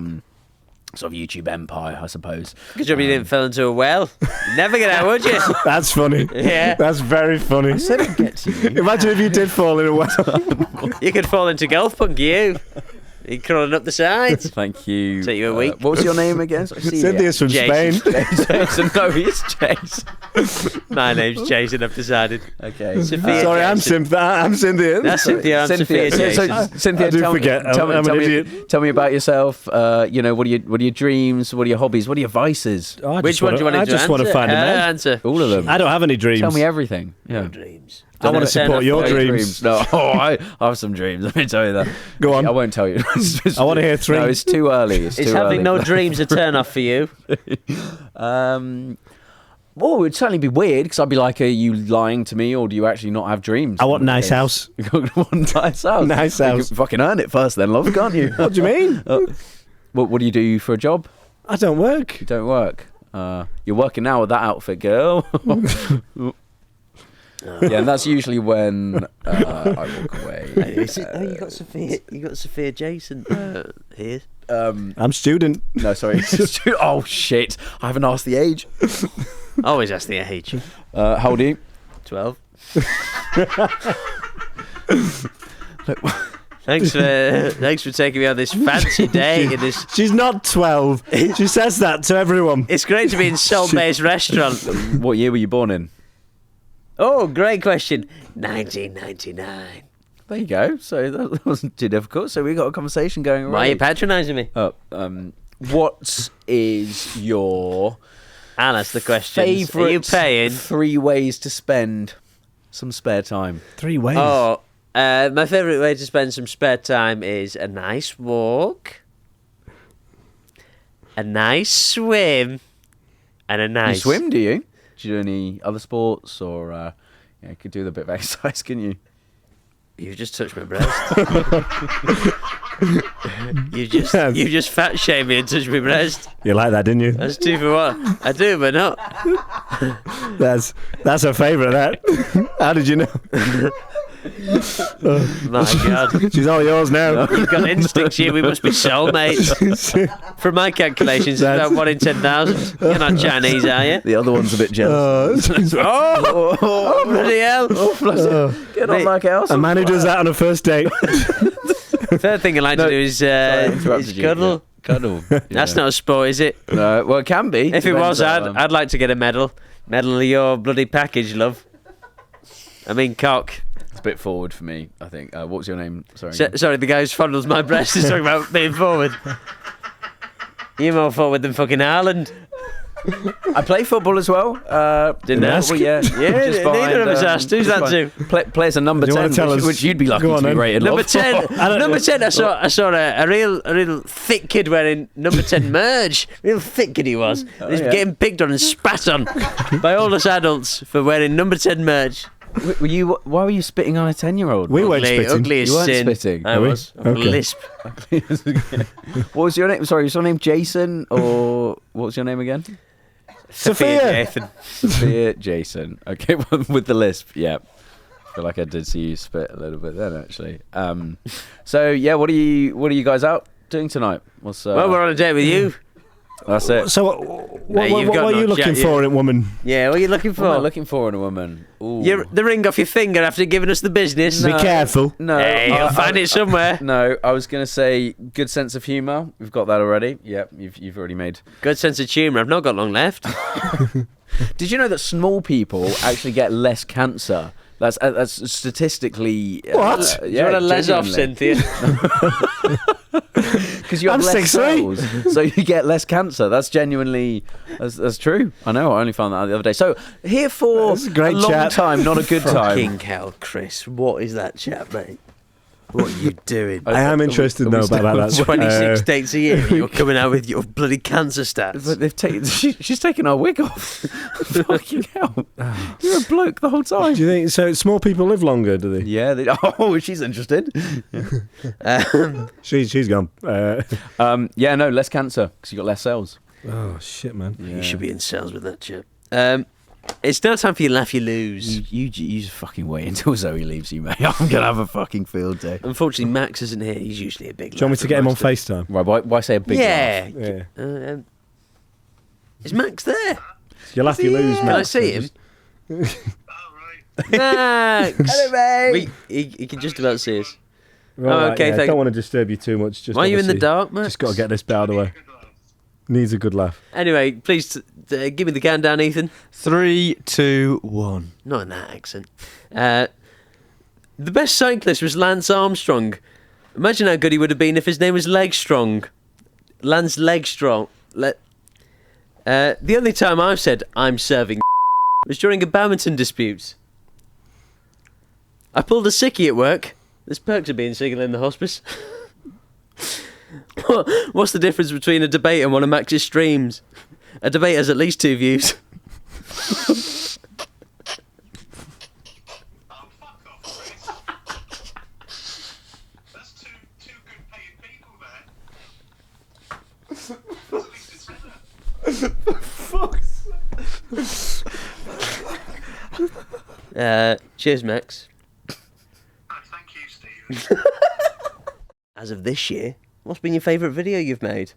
sort of YouTube empire, I suppose. Good job you didn't fall into a well. You'd never get out, would you? That's funny. Yeah. That's very funny. I said I'd get to you. Imagine if you did fall in a well. You could fall into golf punk, you. You're crawling up the sides. Thank you. Take you a week. What was your name again? Sorry, Cynthia's from Jason. Spain. Jason. No, he's Jason. My name's Jason, I've decided. Okay. Sophia Sorry, I'm Jason. Cynthia. That's Cynthia, I'm Sophia Jason. Cynthia, I do forget. I'm an idiot. Tell me about yourself. What are your dreams? What are your hobbies? What are your vices? Oh, Which one do you want to I just want to find a man. answer. All of them. I don't have any dreams. Tell me everything. No Yeah. dreams. I want to support your No dreams. No, I have some dreams. Let me tell you that. Go on. I won't tell you. I want to hear three. No, it's too early. It's Is too having early. no dreams a turn off for you? Well, it'd certainly be weird because I'd be like, are you lying to me or do you actually not have dreams? I want nice house. You want nice house? Nice You house. can fucking earn it first then, love, can't you? What do you mean? What do you do for a job? I don't work. You don't work. You're working now with that outfit, girl. Yeah, and that's usually when I walk away. You got Sophia. You got Sophia Jason here. I'm student. No, sorry. Oh shit! I haven't asked the age. Always ask the age. How old are you? 12. Thanks for taking me on this fancy day in this. She's not 12. She says that to everyone. It's great to be in Seoul-based restaurant. What year were you born in? Oh, great question. 1999. There you go. So that wasn't too difficult. So we got a conversation going. Why are you patronising me? What is your I'll ask the question. favourite Are you paying? 3 ways to spend some spare time? 3 ways. Oh, my favourite way to spend some spare time is a nice walk, a nice swim, and a nice... You swim, do you? Do you do any other sports or you could do a bit of exercise, can you? You've just touched my breast. you just fat shamed me and touched my breast. You like that, didn't you? That's 2 for 1. I do, but not. That's her favourite, that. How did you know? My God. She's all yours now. You've got instincts here. We must be soulmates. From my calculations, it's about 1 in 10,000. You're not Chinese, are you? The other one's a bit jealous. Oh, bloody hell. Get on like else. A man who does that on a first date. Third thing I like to do is cuddle. Cuddle. That's not a sport, is it? No, well, it can be. If it was, I'd like to get a medal. Medal of your bloody package, love. I mean, cock. It's a bit forward for me, I think. What was your name? Sorry. Sorry, the guy who fondles my breast is talking about being forward. You're more forward than fucking Haaland. I play football as well. Didn't ask. Well, yeah, Yeah, neither of us asked. Who's that to? Plays a number Do you 10, wanna tell us- which you'd be lucky Go to on be then. rated. Number love. 10. Number 10. I saw a real thick kid wearing number 10 merge. Real thick kid he was. He's yeah. getting picked on and spat on by all us adults for wearing number 10 merge. Why were you spitting on a 10-year-old? We weren't spitting. Ugly as You weren't sin. spitting? I Are we? was. Okay. Lisp. What was your name? Sorry, was your name Jason or what was your name again? Sophia. Nathan. Sophia Jason. Okay, with the lisp. Yeah. I feel like I did see you spit a little bit then, actually. So yeah, what are you guys out doing tonight? Well, we're on a date with you. That's it. So, what you've got are no you looking chat, for in a woman? Yeah, what are you looking What am I for? looking for in a woman? Ooh. The ring off your finger after giving us the business. Be careful. No, Hey, you'll find it somewhere. No, I was gonna say good sense of humour. We've got that already. Yep, you've already made. Good sense of humour. I've not got long left. Did you know that small people actually get less cancer? That's statistically. What? Do you want to les off, genuinely. Cynthia? Because you have I'm less 6'3". cells, so you get less cancer. That's genuinely, that's true. I know. I only found that out the other day. So here for That's a great long chat. time, not a good time. Fucking hell, Chris. What is that chat, mate? What are you doing? I am interested though about that. 26 dates a year and you're coming out with your bloody cancer stats. But they've taken. She's taken our wig off. Fucking hell! You're a bloke the whole time. Do you think so? Small people live longer, do they? Yeah. Oh, she's interested. She's gone. Yeah. No, less cancer because you got less cells. Oh shit, man. You should be in sales with that chap. It's now time for your laugh, you lose. You just fucking wait until Zoe leaves you, mate. I'm gonna have a fucking field day. Unfortunately, Max isn't here. He's usually a big Do you want me to get him on FaceTime? Right? Why say a big Yeah. laugh? Yeah. Is Max there? You laugh, you lose, Can man. I see him? Max! Hello, mate. He can just about see us. Right, okay, yeah, thank- don't want to disturb you too much. Just Why are you in the obviously- dark, Max? Just got to get this bit out of the way. Needs a good laugh. Anyway, please give me the countdown, Ethan. 3, 2, 1. Not in that accent. The best cyclist was Lance Armstrong. Imagine how good he would have been if his name was Legstrong. Lance Legstrong. The only time I've said I'm serving was during a badminton dispute. I pulled a sickie at work. There's perks of being single in the hospice. What's the difference between a debate and one of Max's streams? A debate has at least 2 views. Cheers, Max. Thank you, Steve. As of this year, what's been your favourite video you've made?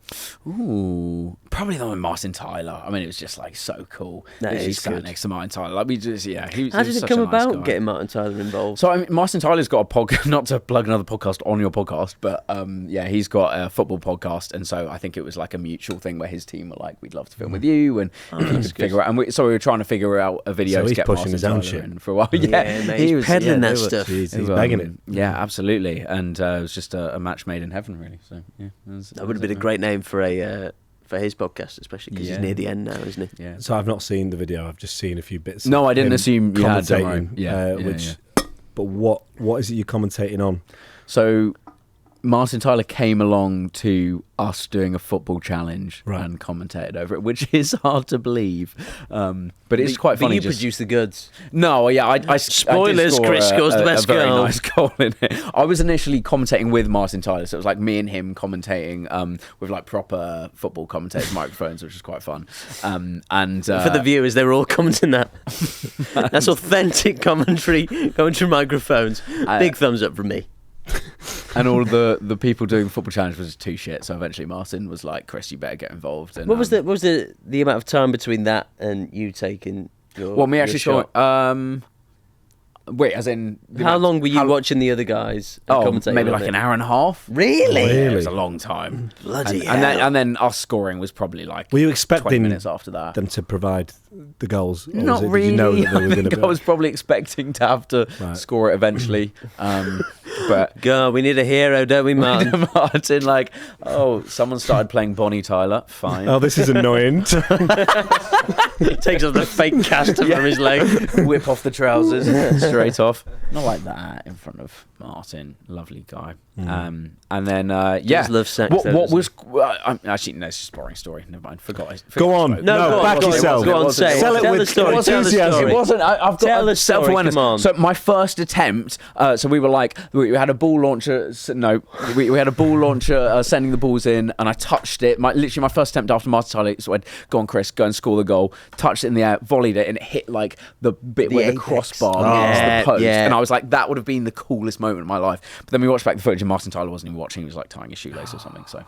Ooh, probably the one with Martin Tyler. I mean, it was just like so cool. That Literally is sat good. next to Martin Tyler. Like we just, yeah. He was, How he did was it such come a nice about guy. getting Martin Tyler involved? So I mean, Martin Tyler's got a podcast. Not to plug another podcast on your podcast, but yeah, he's got a football podcast, and so I think it was like a mutual thing where his team were like, "We'd love to film with you," and if you could figure out. And we were trying to figure out a video So to he's get pushing Martin his own Tyler shit. in for a while. Yeah, mate, he's peddling that stuff. He's begging it. Yeah, absolutely, and it was just a match made in heaven, really. So yeah, That would have been a great name for his podcast, especially because he's near the end now, isn't he? Yeah. So I've not seen the video. I've just seen a few bits. No, of I didn't him assume you had. Don't worry. commentating. But what is it you're commentating on? So Martin Tyler came along to us doing a football challenge and commentated over it, which is hard to believe. But it's quite funny. But you produce the goods. No, yeah, I Spoilers, I did score Chris scores the best a very goal. nice goal in it. I was initially commentating with Martin Tyler, so it was like me and him commentating with like proper football commentators microphones, which was quite fun. And For the viewers, they were all commenting that. That's authentic commentary microphones. Big thumbs up from me. and all the people doing the football challenge was just too shit. So eventually Martin was like, "Chris, you better get involved." And What was the amount of time between that and you taking your Well, me your actually shot? saw. Wait, as in How long were you watching the other guys? And commentating maybe on like it? an hour and a half. Really? Yeah, it was a long time. Bloody and hell. then us scoring was probably like. Were you 20 expecting minutes after that? them to provide the goals? Or Not did really. you know that they were I going think to I was probably expecting to have to score it eventually. But God, we need a hero, don't we, Martin? Martin, like, someone started playing Bonnie Tyler. Fine. Oh, this is annoying. Takes off the fake caster from his leg. Whip off the trousers straight off. Not like that in front of Martin. Lovely guy. And then, Just love sex, What, though, what doesn't was. Actually, no, it's just a boring story. Never mind. Forgot. Go on. No, No, go on, back go on, yourself. Go on, say it. Sell it Tell with the story. enthusiasm. Tell the story. It wasn't. I've Tell got the a story, self-awareness. come on. So my first attempt. So we were like, we had a ball launcher. No, we had a ball launcher sending the balls in, and I touched it. Literally my first attempt after Martin Tyler went, "Go on, Chris, go and score the goal." Touched it in the air, volleyed it, and it hit like the bit where the apex. crossbar Yeah, hits the post. yeah. And I was like, that would have been the coolest moment of my life. But then we watched back the footage, and Martin Tyler wasn't even watching. He was like tying his shoelace or something. So kind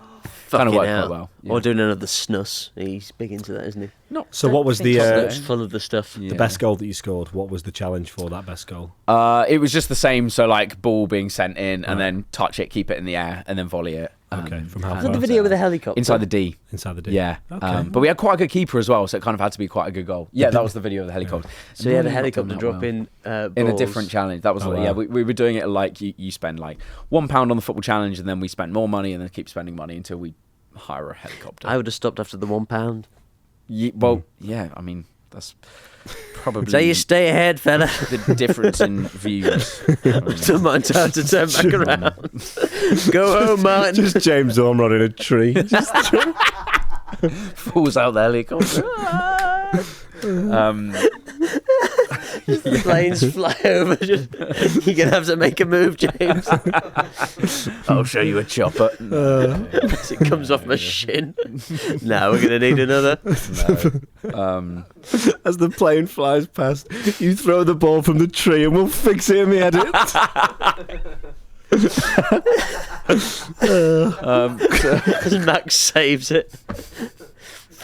of Fucking worked hell. quite well. Yeah. Or doing another snus. He's big into that, isn't he? So what was the It's full of the stuff. Yeah. the best goal that you scored? What was the challenge for that best goal? It was just the same. So like ball being sent in, and then touch it, keep it in the air, and then volley it. Okay, from how Was far? that the video with the helicopter? Inside the D. Inside the D. Yeah. Okay. But we had quite a good keeper as well, so it kind of had to be quite a good goal. Yeah, that was the video of the helicopter. So he had a Not helicopter done that drop well. in In a balls. different challenge. That was Oh, like, wow. yeah, we were doing it like you spend like £1 on the football challenge, and then we spend more money, and then keep spending money until we hire a helicopter. I would have stopped after the £1. Yeah, I mean, that's probably So you stay ahead, fella. the difference in views. Still might time to turn back around. Go home, Martin. Just James Ormrod in a tree. Falls out the helicopter. The planes fly over. You're going to have to make a move, James. I'll show you a chopper. As it comes off my shin. Now we're going to need another. As the plane flies past, you throw the ball from the tree and we'll fix it in the edit. Max saves it.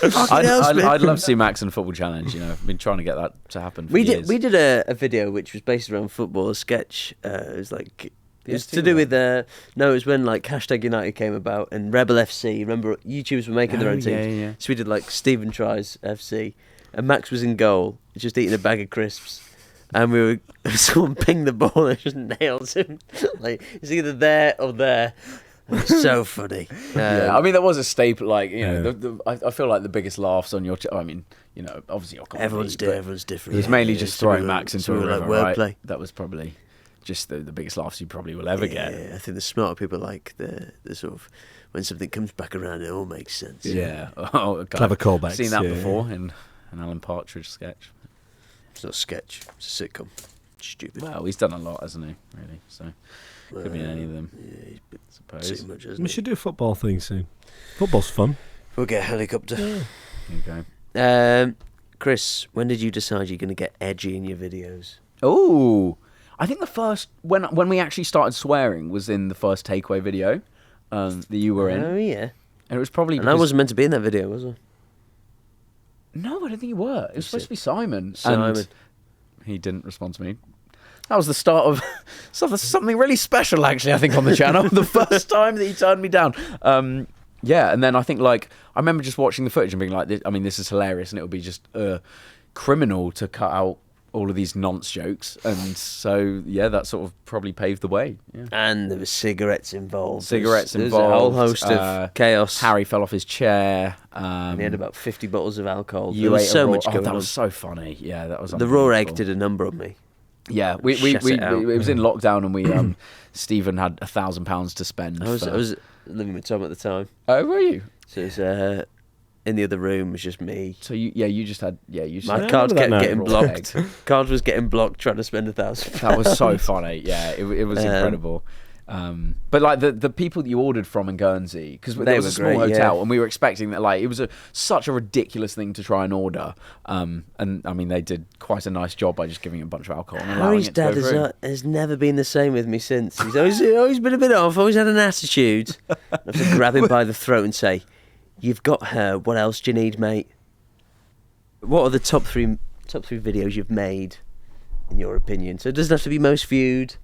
I'd love to see Max in Football Challenge. You know, I've been trying to get that to happen for years. We did a video which was based around football, a sketch. It was like it was to do with it was when like #United came about and Rebel FC. Remember, YouTubers were making their own teams. Yeah. So we did like Stephen Tries FC, and Max was in goal, just eating a bag of crisps. And someone pinged the ball and it just nails him. Like it's either there or there. It's so funny. Yeah, I mean that was a staple. Like you know, I feel like the biggest laughs on your. I mean, you know, obviously your comedy, Everyone's different. It was mainly just It's throwing all Max it's into a all river, like right? wordplay. That was probably just the biggest laughs you probably will ever get. Yeah, I think the smarter people like the sort of when something comes back around, it all makes sense. Yeah. Clever callbacks. Seen that yeah. before in an Alan Partridge sketch. It's not a sketch. It's a sitcom. Stupid. Well, he's done a lot, hasn't he? Really. So could be in any of them. Yeah, he's a bit I suppose. too much, We isn't should do a football thing soon. Football's fun. We'll get a helicopter. There you go. Chris, when did you decide you're going to get edgy in your videos? Oh, I think the first when we actually started swearing was in the first takeaway video that you were in. Oh yeah. And it was probably. And I wasn't meant to be in that video, was I? No, I don't think you were. It was supposed to be Simon. Simon. And he didn't respond to me. That was the start of something really special, actually, I think, on the channel. The first time that he turned me down. Yeah, and then I think, like, I remember just watching the footage and being like, this is hilarious, and it would be just criminal to cut out all of these nonce jokes. And so, yeah, that sort of probably paved the way. Yeah. And there were cigarettes involved. There was a whole host of chaos. Harry fell off his chair. And he had about 50 bottles of alcohol. You There was ate a so raw- much going that on. was so funny. Yeah, that was The raw egg unbelievable. did a number on me. Yeah, we Shut it out. it was in lockdown, and we Stephen had £1,000 to spend. I was living with Tom at the time. Oh, were you? So it was, in the other room was just me. So you just had My card remember that kept now. getting Raw blocked. egg. Card was getting blocked trying to spend £1,000. That was so funny. Yeah, it was incredible. But like the people that you ordered from in Guernsey, because They there was were a small great, hotel, yeah. and we were expecting that, like, it was such a ridiculous thing to try and order. And I mean, they did quite a nice job by just giving him a bunch of alcohol and allowing Harry's it to go dad through. has never been the same with me since. He's always been a bit off, always had an attitude. I have to grab him by the throat and say, "You've got her. What else do you need, mate?" What are the top three videos you've made, in your opinion? So it doesn't have to be most viewed.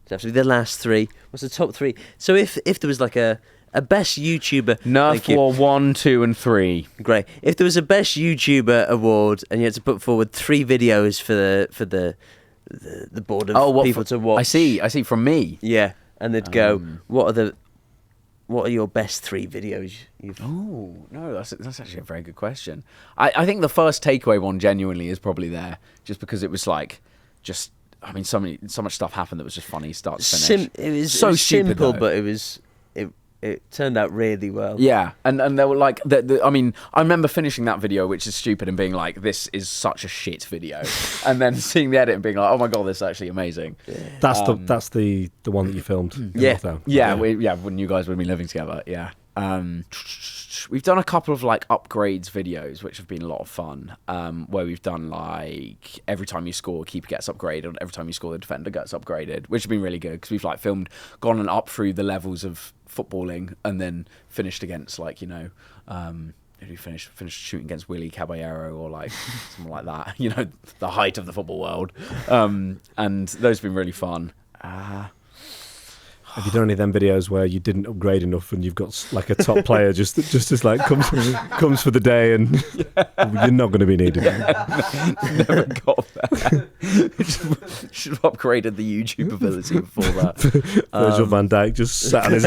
It have to be the last three. What's the top three? So if there was like a best YouTuber, Nerf thank you. War 1, 2, and 3. Great. If there was a best YouTuber award and you had to put forward 3 videos for the board of people to watch, I see. From me. yeah, and they'd go, what are your best 3 videos you've? Oh no, that's actually a very good question. I think the first takeaway one genuinely is probably there, just because it was like, just I mean, so much stuff happened that was just funny start to finish. It was so stupid, simple, though. but it turned out really well. Yeah, and they were like, I mean, I remember finishing that video, which is stupid, and being like, this is such a shit video, and then seeing the edit and being like, oh my god, this is actually amazing. That's the one that you filmed. in Yeah. lockdown. Yeah, when you guys would be living together, yeah. We've done a couple of like upgrades videos, which have been a lot of fun. Where we've done like every time you score, keeper gets upgraded, or every time you score, the defender gets upgraded, which have been really good because we've like gone and up through the levels of footballing, and then finished against like we finished shooting against Willie Caballero or like something like that. You know, the height of the football world, and those have been really fun. Have you done any of them videos where you didn't upgrade enough and you've got like a top player just as like comes for the day and you're not going to be needed? Never got that. Should have upgraded the YouTube ability before that. Virgil van Dijk just sat on his.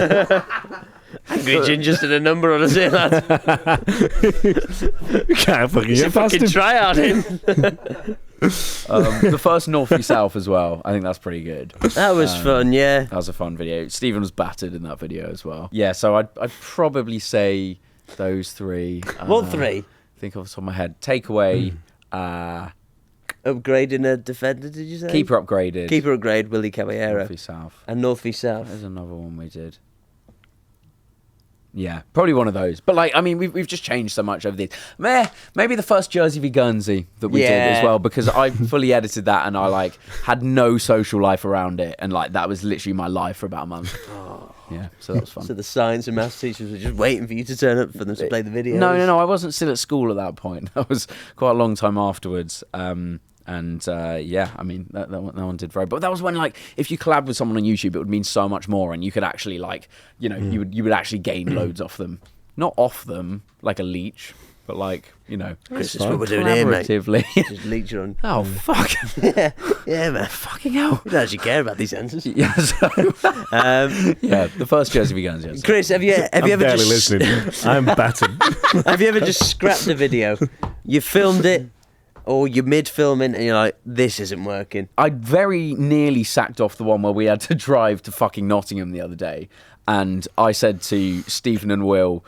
Angry Jin just did a number on us here, lad. Can't fucking You get should past fucking him. try out him. The first North v South as well. I think that's pretty good. That was fun, yeah. That was a fun video. Stephen was battered in that video as well. Yeah, so I'd probably say those 3. What 3? Think off the top of my head. Takeaway. Upgrading a defender, did you say? Keeper upgraded. Keeper upgrade, Willie Caballero. North v South. And North v South. There's another one we did. Yeah, probably one of those. But like, I mean, we've just changed so much over these. Maybe the first Jersey v Guernsey that we did as well, because I fully edited that and I like had no social life around it, and like that was literally my life for about a month. Yeah, so that was fun. So the science and maths teachers were just waiting for you to turn up for them to play the video. No, I wasn't still at school at that point. That was quite a long time afterwards. Yeah, I mean that one did very. But that was when like if you collab with someone on YouTube, it would mean so much more, and you could actually like you would actually gain loads off them, not off them like a leech, but like Chris, that's what we're doing here, mate. collaboratively. Just leech on. Oh fuck! Yeah, man. Fucking hell! You don't actually care about these answers. Yeah, so, yeah, the first Jersey v Guernsey. Yes. Chris, have you I'm ever barely just listening. I'm battered. have you ever just scrapped the video? You filmed it, or you're mid-filming and you're like, this isn't working. I very nearly sacked off the one where we had to drive to fucking Nottingham the other day, and I said to Stephen and Will,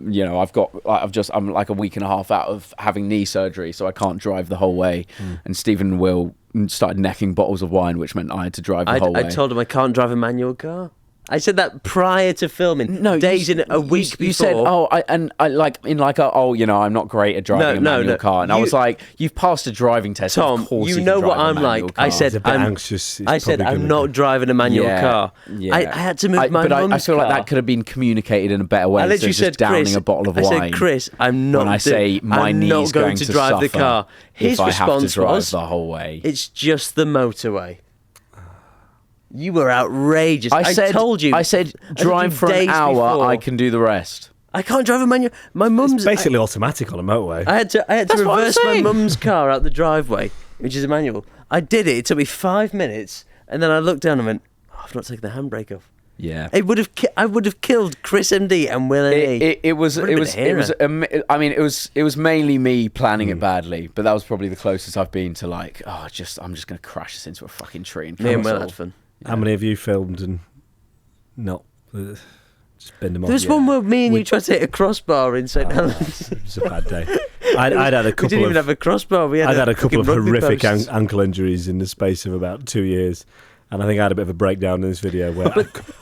I'm like a week and a half out of having knee surgery, so I can't drive the whole way. And Stephen and Will started necking bottles of wine, which meant I had to drive the whole way. I told him I can't drive a manual car. I said that prior to filming. No, days in a week before. You said, I'm not great at driving a manual car. And I was like, you've passed a driving test. Tom, of course you know what I'm like. Car. I said, I'm anxious. I said, I'm not driving a manual car. Yeah. I had to move my mum's I feel like that could have been communicated in a better way. I literally said, said, downing Chris, a bottle of wine. I said, Chris, I'm not. When I say my knee's going to drive the car. His if I have to response drive was, the whole way. It's just the motorway. You were outrageous. I told you. I said, drive for an hour. Before. I can do the rest. I can't drive a manual. My mum's it's basically automatic on a motorway. I had to reverse my mum's car out the driveway, which is a manual. I did it. It took me 5 minutes, and then I looked down and went, I've not taken the handbrake off. Yeah, I would have killed ChrisMD and Will and it was mainly me planning it badly, but that was probably the closest I've been to like, I'm just gonna crash this into a fucking tree. And me and Will had fun. How many of you filmed and not just bend them off? There was one where me and you tried to hit a crossbar in St Helens. It was a bad day. I'd had a couple. We didn't even have a crossbar. I'd had a couple of horrific ankle injuries in the space of about 2 years. And I think I had a bit of a breakdown in this video where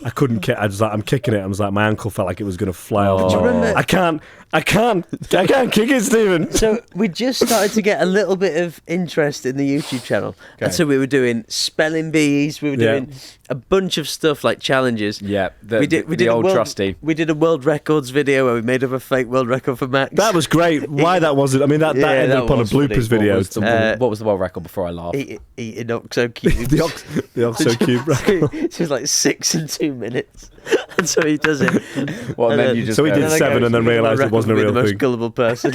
I couldn't kick. I was like, I'm kicking it. I was like, my ankle felt like it was going to fly off. Do you remember? I can't kick it, Stephen. So we just started to get a little bit of interest in the YouTube channel. Okay. And so we were doing spelling bees. We were doing a bunch of stuff like challenges. Yeah, we did old trusty. We did a world records video where we made up a fake world record for Max. That was great. Why that wasn't? I mean, that ended up on a bloopers video. What was the world record before I laughed? Eating Oxo cubes. the Oxo cube record. It was like 6 in 2 minutes. And so he does it. Well, and then you just so he did 7 and then realised it wasn't a real the most thing. gullible person.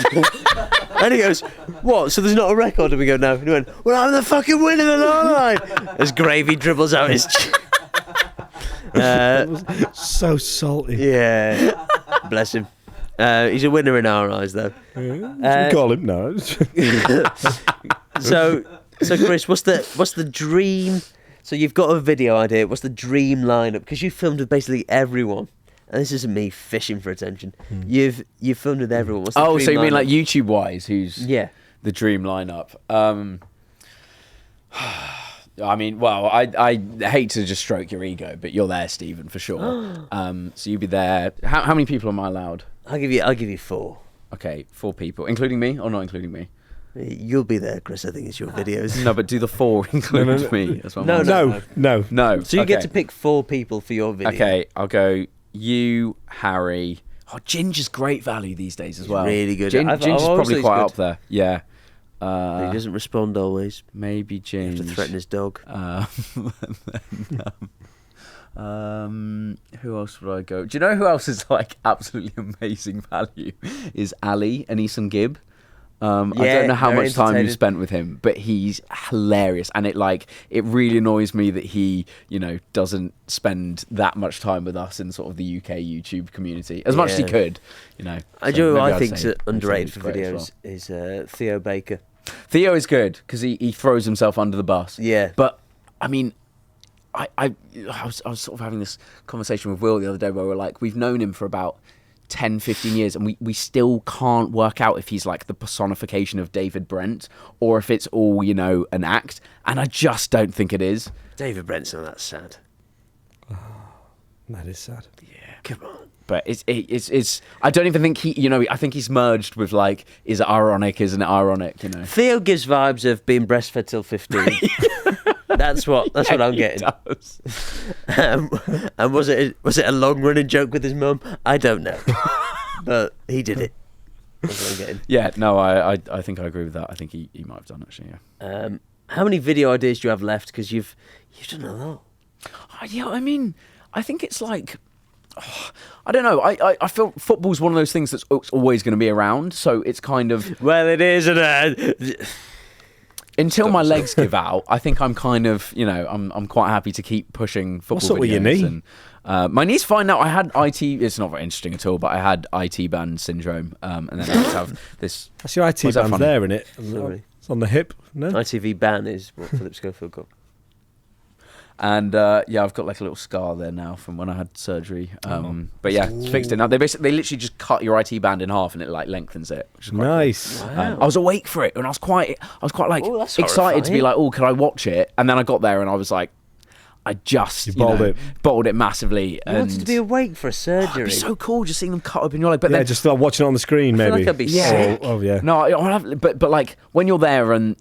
And he goes, what? So there's not a record? And we go, no. And he went, well, I'm the fucking winner, then, aren't I? As gravy dribbles out his chin. So salty. Yeah. Bless him. He's a winner in our eyes, though. We call him no. So Chris, what's the dream? So you've got a video idea. What's the dream lineup? Because you filmed with basically everyone. And this isn't me fishing for attention. You've filmed with everyone. What's the dream so you mean lineup? like YouTube wise? Who's the dream lineup? I mean, well, I hate to just stroke your ego, but you're there, Stephen, for sure. So you'll be there. How many people am I allowed? I'll give you 4. Okay, 4 people, including me or not including me? You'll be there, Chris. I think it's your videos. No, but do the 4 include me? That's what No. So you get to pick 4 people for your video. Okay, I'll go you, Harry. Oh, Ginger's great value these days as well. Really good. Ginger's probably quite up there. Yeah. He doesn't respond always. Maybe James. You have to threaten his dog. Who else would I go? Do you know who else is like absolutely amazing value? Is Ali and Eason Gibb. I don't know how much time you spent with him, but he's hilarious, and it really annoys me that he, doesn't spend that much time with us in sort of the UK YouTube community as much as he could, I think underrated for videos is Theo Baker. Theo is good because he throws himself under the bus. Yeah, but I mean, I was sort of having this conversation with Will the other day where we're like, we've known him for about 10, 15 years, and we still can't work out if he's like the personification of David Brent or if it's all, an act. And I just don't think it is. David Brent's not that sad. Oh, that is sad. Yeah, come on. But it's I don't even think I think he's merged with like, is it ironic, isn't it ironic, Theo gives vibes of being breastfed till 15. That's what I'm getting. Does. And was it a long running joke with his mum? I don't know, but he did it. That's what I'm getting. Yeah, no, I think I agree with that. I think he might have done actually. Yeah. How many video ideas do you have left? Because you've done a lot. Yeah, I mean, I think it's like, I don't know. I feel football's one of those things that's always going to be around. So it's kind of, well, it is, and until my legs give out, I think I'm kind of, I'm quite happy to keep pushing football. What's up with your knee? And, my knee's fine now. I had IT. It's not very interesting at all, but I had IT band syndrome, and then I just have this. That's your IT band there, isn't it? Sorry. It's on the hip. No, ITV ban is what Philip Schofield got. And I've got like a little scar there now from when I had surgery. But yeah, it's fixed it now. They literally just cut your IT band in half and it like lengthens it. Which is quite Nice. cool. I was awake for it and I was quite like Oh, that's excited to be horrifying. like, could I watch it? And then I got there and I was like, I just bottled it massively. You and wanted to be awake for a surgery. it'd be so cool just seeing them cut open your leg. But Yeah, then, just start watching it on the screen, I feel maybe. like I'd be sick. Oh, yeah. no, I'll have, but like when you're there and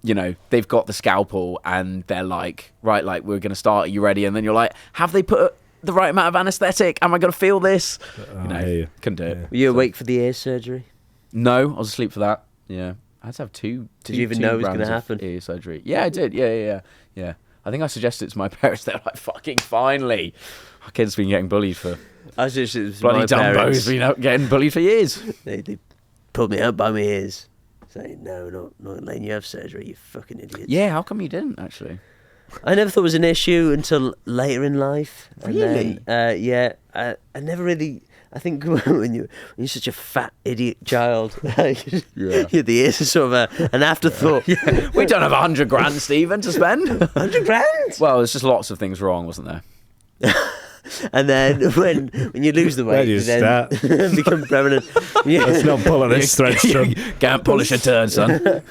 they've got the scalpel and they're like, right, like we're gonna start. Are you ready? And then you're like, have they put the right amount of anaesthetic? Am I gonna feel this? I hear you. Couldn't do it. Yeah. Were you awake for the ear surgery? No, I was asleep for that. Yeah, I had to have two. Did you even know it was going gonna to happen? Ear surgery. Yeah, I did. Yeah. I think I suggested it to my parents. They're like, fucking finally. Our kid's been getting bullied for I was just, it was bloody my Dumbos. parents. Been out getting bullied for years. They pulled me out by my ears, saying, "No, not letting you have surgery, you fucking idiot." Yeah, how come you didn't actually? I never thought it was an issue until later in life. And Really? then, I never really. I think when you're such a fat idiot child, the ears are sort of an afterthought. We don't have 100 grand, Stephen, to spend. 100 grand. Well, there's just lots of things wrong, wasn't there? And then when you lose the weight, Where do you then start? become permanent. Let's not pull at this thread, son. Can't polish a turd, son.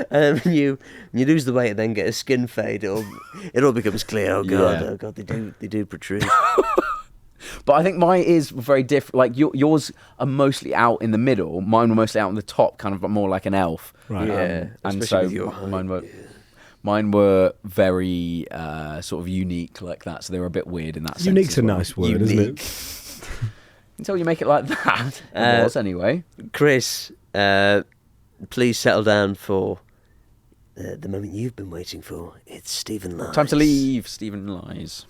And when you lose the weight and then get a skin fade, it all becomes clear. Oh god, Yeah. oh god, they do protrude. But I think my ears were very different. Like yours are mostly out in the middle. Mine were mostly out on the top, kind of more like an elf. Right. Yeah, And especially so with your height. mine were very sort of unique like that. So they were a bit weird in that sense. Unique's as a well. nice word, isn't Unique. it? Until you make it like that. It was anyway. Chris, please settle down for the moment you've been waiting for. It's Stephen Lies. Time to leave. Stephen lies.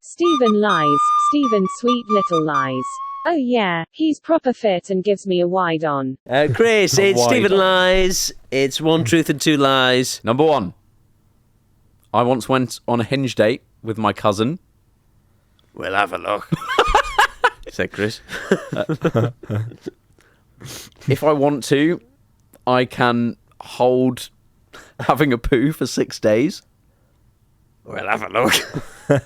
Stephen lies, Stephen sweet little lies. Oh yeah, he's proper fit and gives me a wide on. Chris, it's Wide. Stephen Lies. It's one truth and two lies. Number 1. I once went on a Hinge date with my cousin. We'll have a look. Said Chris. If I want to, I can hold having a poo for 6 days. We'll have a look.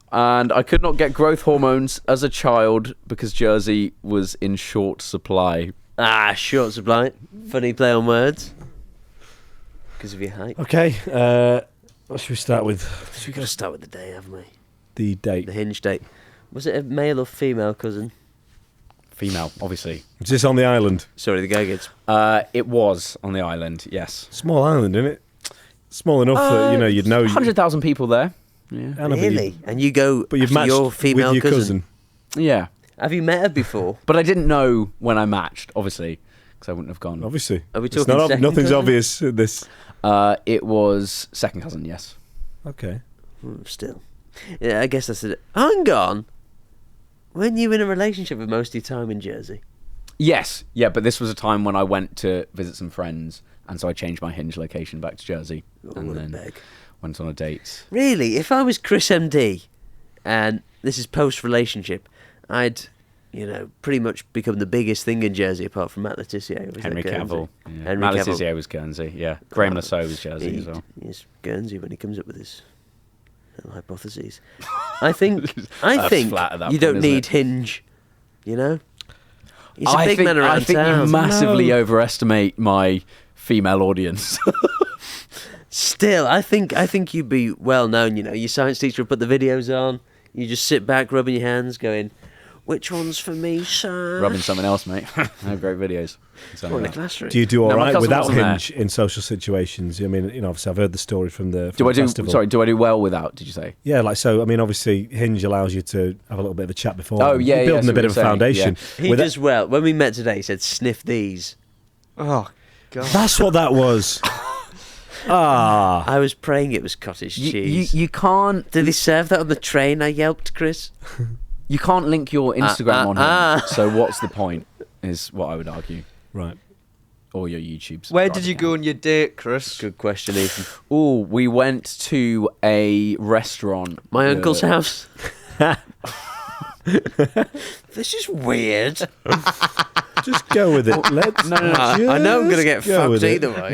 And I could not get growth hormones as a child because Jersey was in short supply. Short supply. Funny play on words. Because of your height. Okay, what should we start with? So we've got to start with the day, haven't we? The date. The hinge date. Was it a male or female cousin? Female, obviously. Is this on the island? Sorry, the Gaggids. It was on the island, yes. Small island, isn't it? Small enough that, you'd know. 100,000 people there. Yeah. Anna, but Really? And you go But you've after matched your female with your cousin. Yeah. Have you met her before? But I didn't know when I matched, obviously, because I wouldn't have gone. Obviously. Are we It's talking second nothing's cousin? obvious in this. It was second cousin, yes. Okay. Still. Yeah, I guess that's it. Hang on. When you were in a relationship with most of your time in Jersey? Yes, yeah, but this was a time when I went to visit some friends, and so I changed my Hinge location back to Jersey, and what a then beg. went on a date. Really? If I was ChrisMD, and this is post-relationship, I'd, pretty much become the biggest thing in Jersey apart from Matt Letizia. Was Henry that Guernsey? Cavill. Yeah. Henry Matt Cavill. Letizia was Guernsey, yeah. Graham Lasseau was Jersey as well. He's Guernsey when he comes up with his hypotheses. I think That's flat at that you point, don't isn't need it? Hinge, He's a big man around I think town. you massively overestimate my female audience. Still, I think you'd be well known. Your science teacher would put the videos on. You just sit back, rubbing your hands, going, "Which one's for me, sir?" Rubbing something else, mate. I have great videos. Or in the classroom. Do you do all No, my right cousin without wasn't there. Hinge in social situations? I mean, obviously, I've heard the story from the Do I do? festival. Sorry, do I do well without? Did you say? Yeah, obviously, Hinge allows you to have a little bit of a chat before. Oh, yeah, You're building yeah, a bit of a so what you're saying, foundation. He With does well. When we met today, he said, "Sniff these." Oh, God. That's what that was. I was praying it was cottage cheese. You can't. Did he serve that on the train? I yelped, Chris. You can't link your Instagram on him. ah. So what's the point? Is what I would argue. Right. Or your YouTube. Where did you go on your date, Chris? Good question, Ethan. Oh, we went to a restaurant. My uncle's house. This is weird. Just go with it. Let's. No. I know I'm gonna get Just go fucked with it. either way.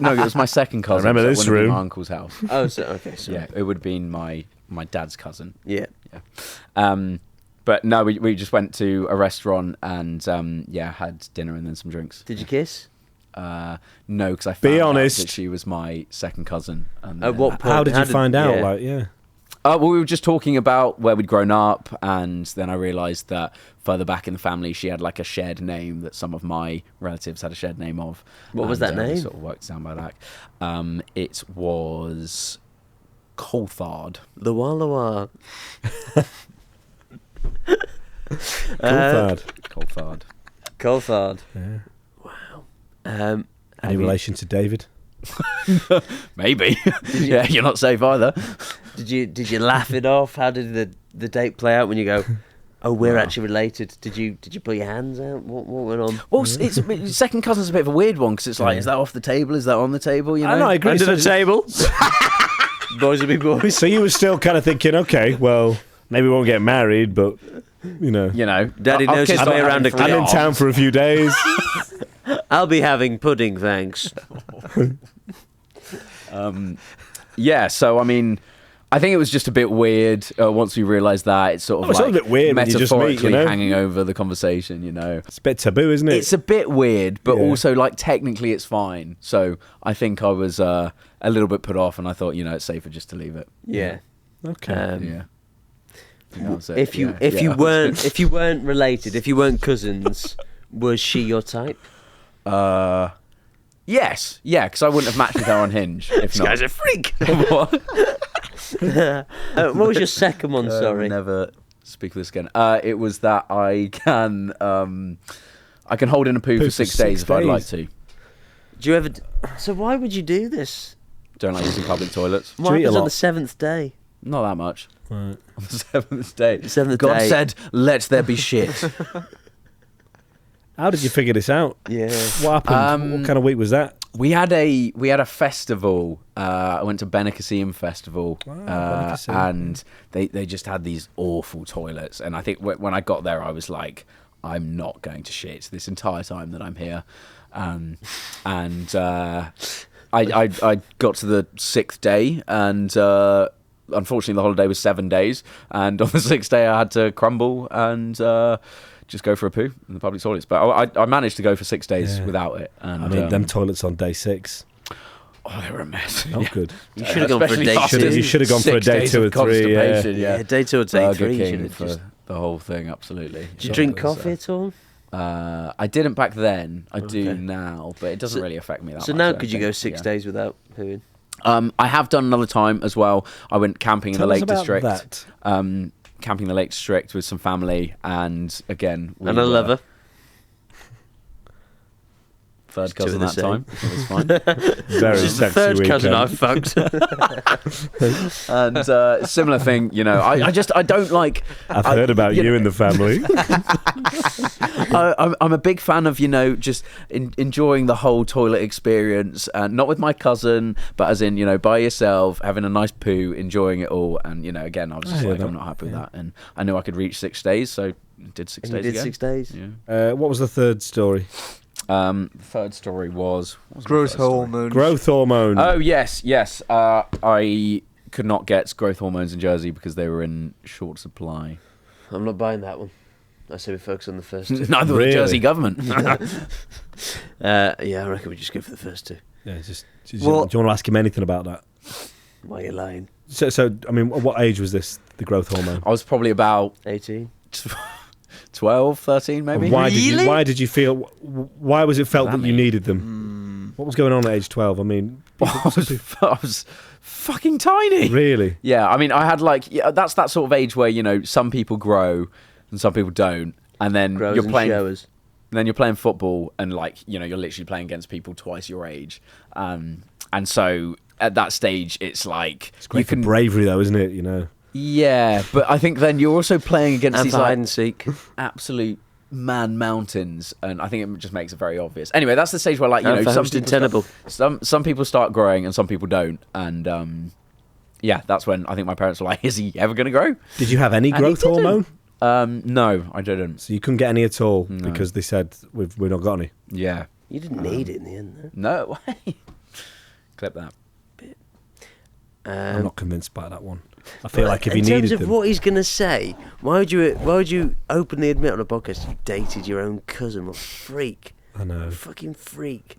No, it was my second cousin. Remember so it this wouldn't have been room. my uncle's house. Oh, so okay. So Yeah, it would have been my my dad's cousin. Yeah. But no, we just went to a restaurant and had dinner and then some drinks. Did you kiss? No, because I found Be out honest. that she was my second cousin. And At what point? How did you find out? yeah. Like, yeah. Well, we were just talking about where we'd grown up, and then I realised that further back in the family, she had like a shared name that some of my relatives had a shared name of. What was that we name? sort of worked down by that. It was Coulthard. The Walla. Coulthard. Coulthard. Yeah. Wow. Any relation to David? Maybe. Yeah, you're not safe either. Did you laugh it off? How did the date play out when you go, oh, we're actually related? Did you put your hands out? What went on? Well, second cousin's a bit of a weird one because it's like, is that off the table? Is that on the table? You know, I know, I agree. Under the table. Boys will be boys. So you were still kind of thinking, okay, well, maybe we won't get married, but you know, Daddy knows his way around a I'm in town for a few days. I'll be having pudding, thanks. Yeah, so I mean, I think it was just a bit weird once we realised that it's sort of it's like a bit weird when you just meet, metaphorically you know? hanging over the conversation, you know. It's a bit taboo, isn't it? It's a bit weird, but Yeah. also like technically it's fine. So I think I was a little bit put off, and I thought, it's safer just to leave it. Yeah. Okay. Yeah. That was it. If you weren't related, if you weren't cousins, was she your type? Yes, yeah, because I wouldn't have matched with her on Hinge. If This not. guy's a freak. What? What was your second one? Sorry. Never speak of this again. It was that I can hold in a poo for 6 days if I'd like to. Do you ever? So why would you do this? Don't like using public toilets. What you eat a happens on lot? the 7th day? Not that much. Right. On the 7th day. 7th God day. said, let there be shit. How did you figure this out? Yeah. What happened? What kind of week was that? We had a festival. I went to Benicassim Festival, Benicassim. and they just had these awful toilets. And I think when I got there, I was like, I'm not going to shit this entire time that I'm here. I got to the 6th day, and unfortunately the holiday was 7 days. And on the 6th day, I had to crumble and just go for a poo in the public toilets. But I managed to go for 6 days without it. And, I mean, them toilets on day 6. Oh, they were a mess. Oh, good. You should have gone for a Especially day after 2. You should have gone for a 6 day days 2 of or 3. Yeah. constipation, Yeah, day 2 or day Burger 3. You King should have for just. the whole thing, absolutely. Did you drink coffee at all? I didn't back then. I do now, but it doesn't really affect me that much. So now I could you think. go 6 Yeah. days without pooing? I have done another time as well. I went camping in Tell the us Lake about District. that. Camping in the Lake District with some family, and again, we And a were lover. Third Two cousin of the that time. It was fine. Very This is the sexy third weekend. cousin I've fucked. And similar thing, I don't like. I've heard about you in the family. I'm a big fan of just enjoying the whole toilet experience, not with my cousin, but as in by yourself, having a nice poo, enjoying it all, and again I was just hear like, that. I'm not happy with that, and I knew I could reach 6 days, so did 6 And you days did again. 6 days? Yeah. What was the third story? Third story was what was my Growth third story? hormones. Growth hormone. Oh yes. I could not get growth hormones in Jersey because they were in short supply. I'm not buying that one. I say we focus on the first two. Neither was Really? the Jersey government. Yeah, I reckon we just go for the first two. Yeah, do you Well- want to ask him anything about that? Why are you lying? So I mean, what age was this? The growth hormone. I was probably about 18? 12, 13 maybe. And why Really? did you feel? Why was it felt that you needed them? What was going on at age 12? I mean, I was fucking tiny. really? Yeah, I mean, I had that's that sort of age where some people grow and some people don't, and then Grows you're and playing. showers. Then you're playing football, and you're literally playing against people twice your age, and so at that stage, it's like It's great for bravery, though, isn't it? Yeah, but I think then you're also playing against And these for hide and seek. absolute man mountains, and I think it just makes it very obvious. Anyway, that's the stage where And for hosted Tenable. some people start growing and some people don't, and yeah, that's when I think my parents were like, "Is he ever going to grow?" Did you have any And he growth didn't. hormone? No, I didn't. So you couldn't get any at all No. because they said we've not got any. Yeah, You didn't need it in the end, no way. Clip that. I'm not convinced by that one. I feel like if he in needed terms of them, what he's gonna say, why would you openly admit on a podcast you dated your own cousin? What a freak! I know. Fucking freak.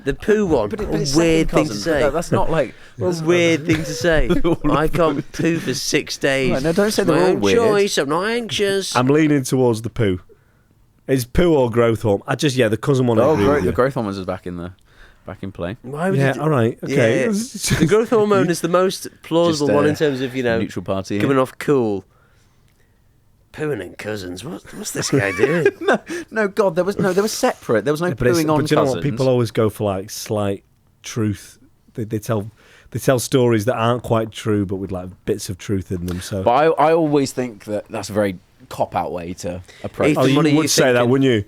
The poo one. But What it's a weird second thing to cousin, say. but that's not like. What a weird thing to say. I can't poo for 6 days. Right, no, don't say It's my they're all own weird. choice. I'm not anxious. I'm leaning towards the poo. It's poo or growth hormone. The cousin one. I agree with the you. growth hormones is back in play. Why would Yeah, you all right, okay. Yeah. The growth hormone is the most plausible Just, one in terms of Neutral party. coming off cool. Pooing in cousins. What's this guy doing? No, God, there was separate. There was no But it's- pooing on but you know cousins. what? People always go for like slight truth. They tell stories that aren't quite true, but with like bits of truth in them. So, But I always think that that's a very cop out way to approach. Ethan, you what are you would say that, thinking? wouldn't you?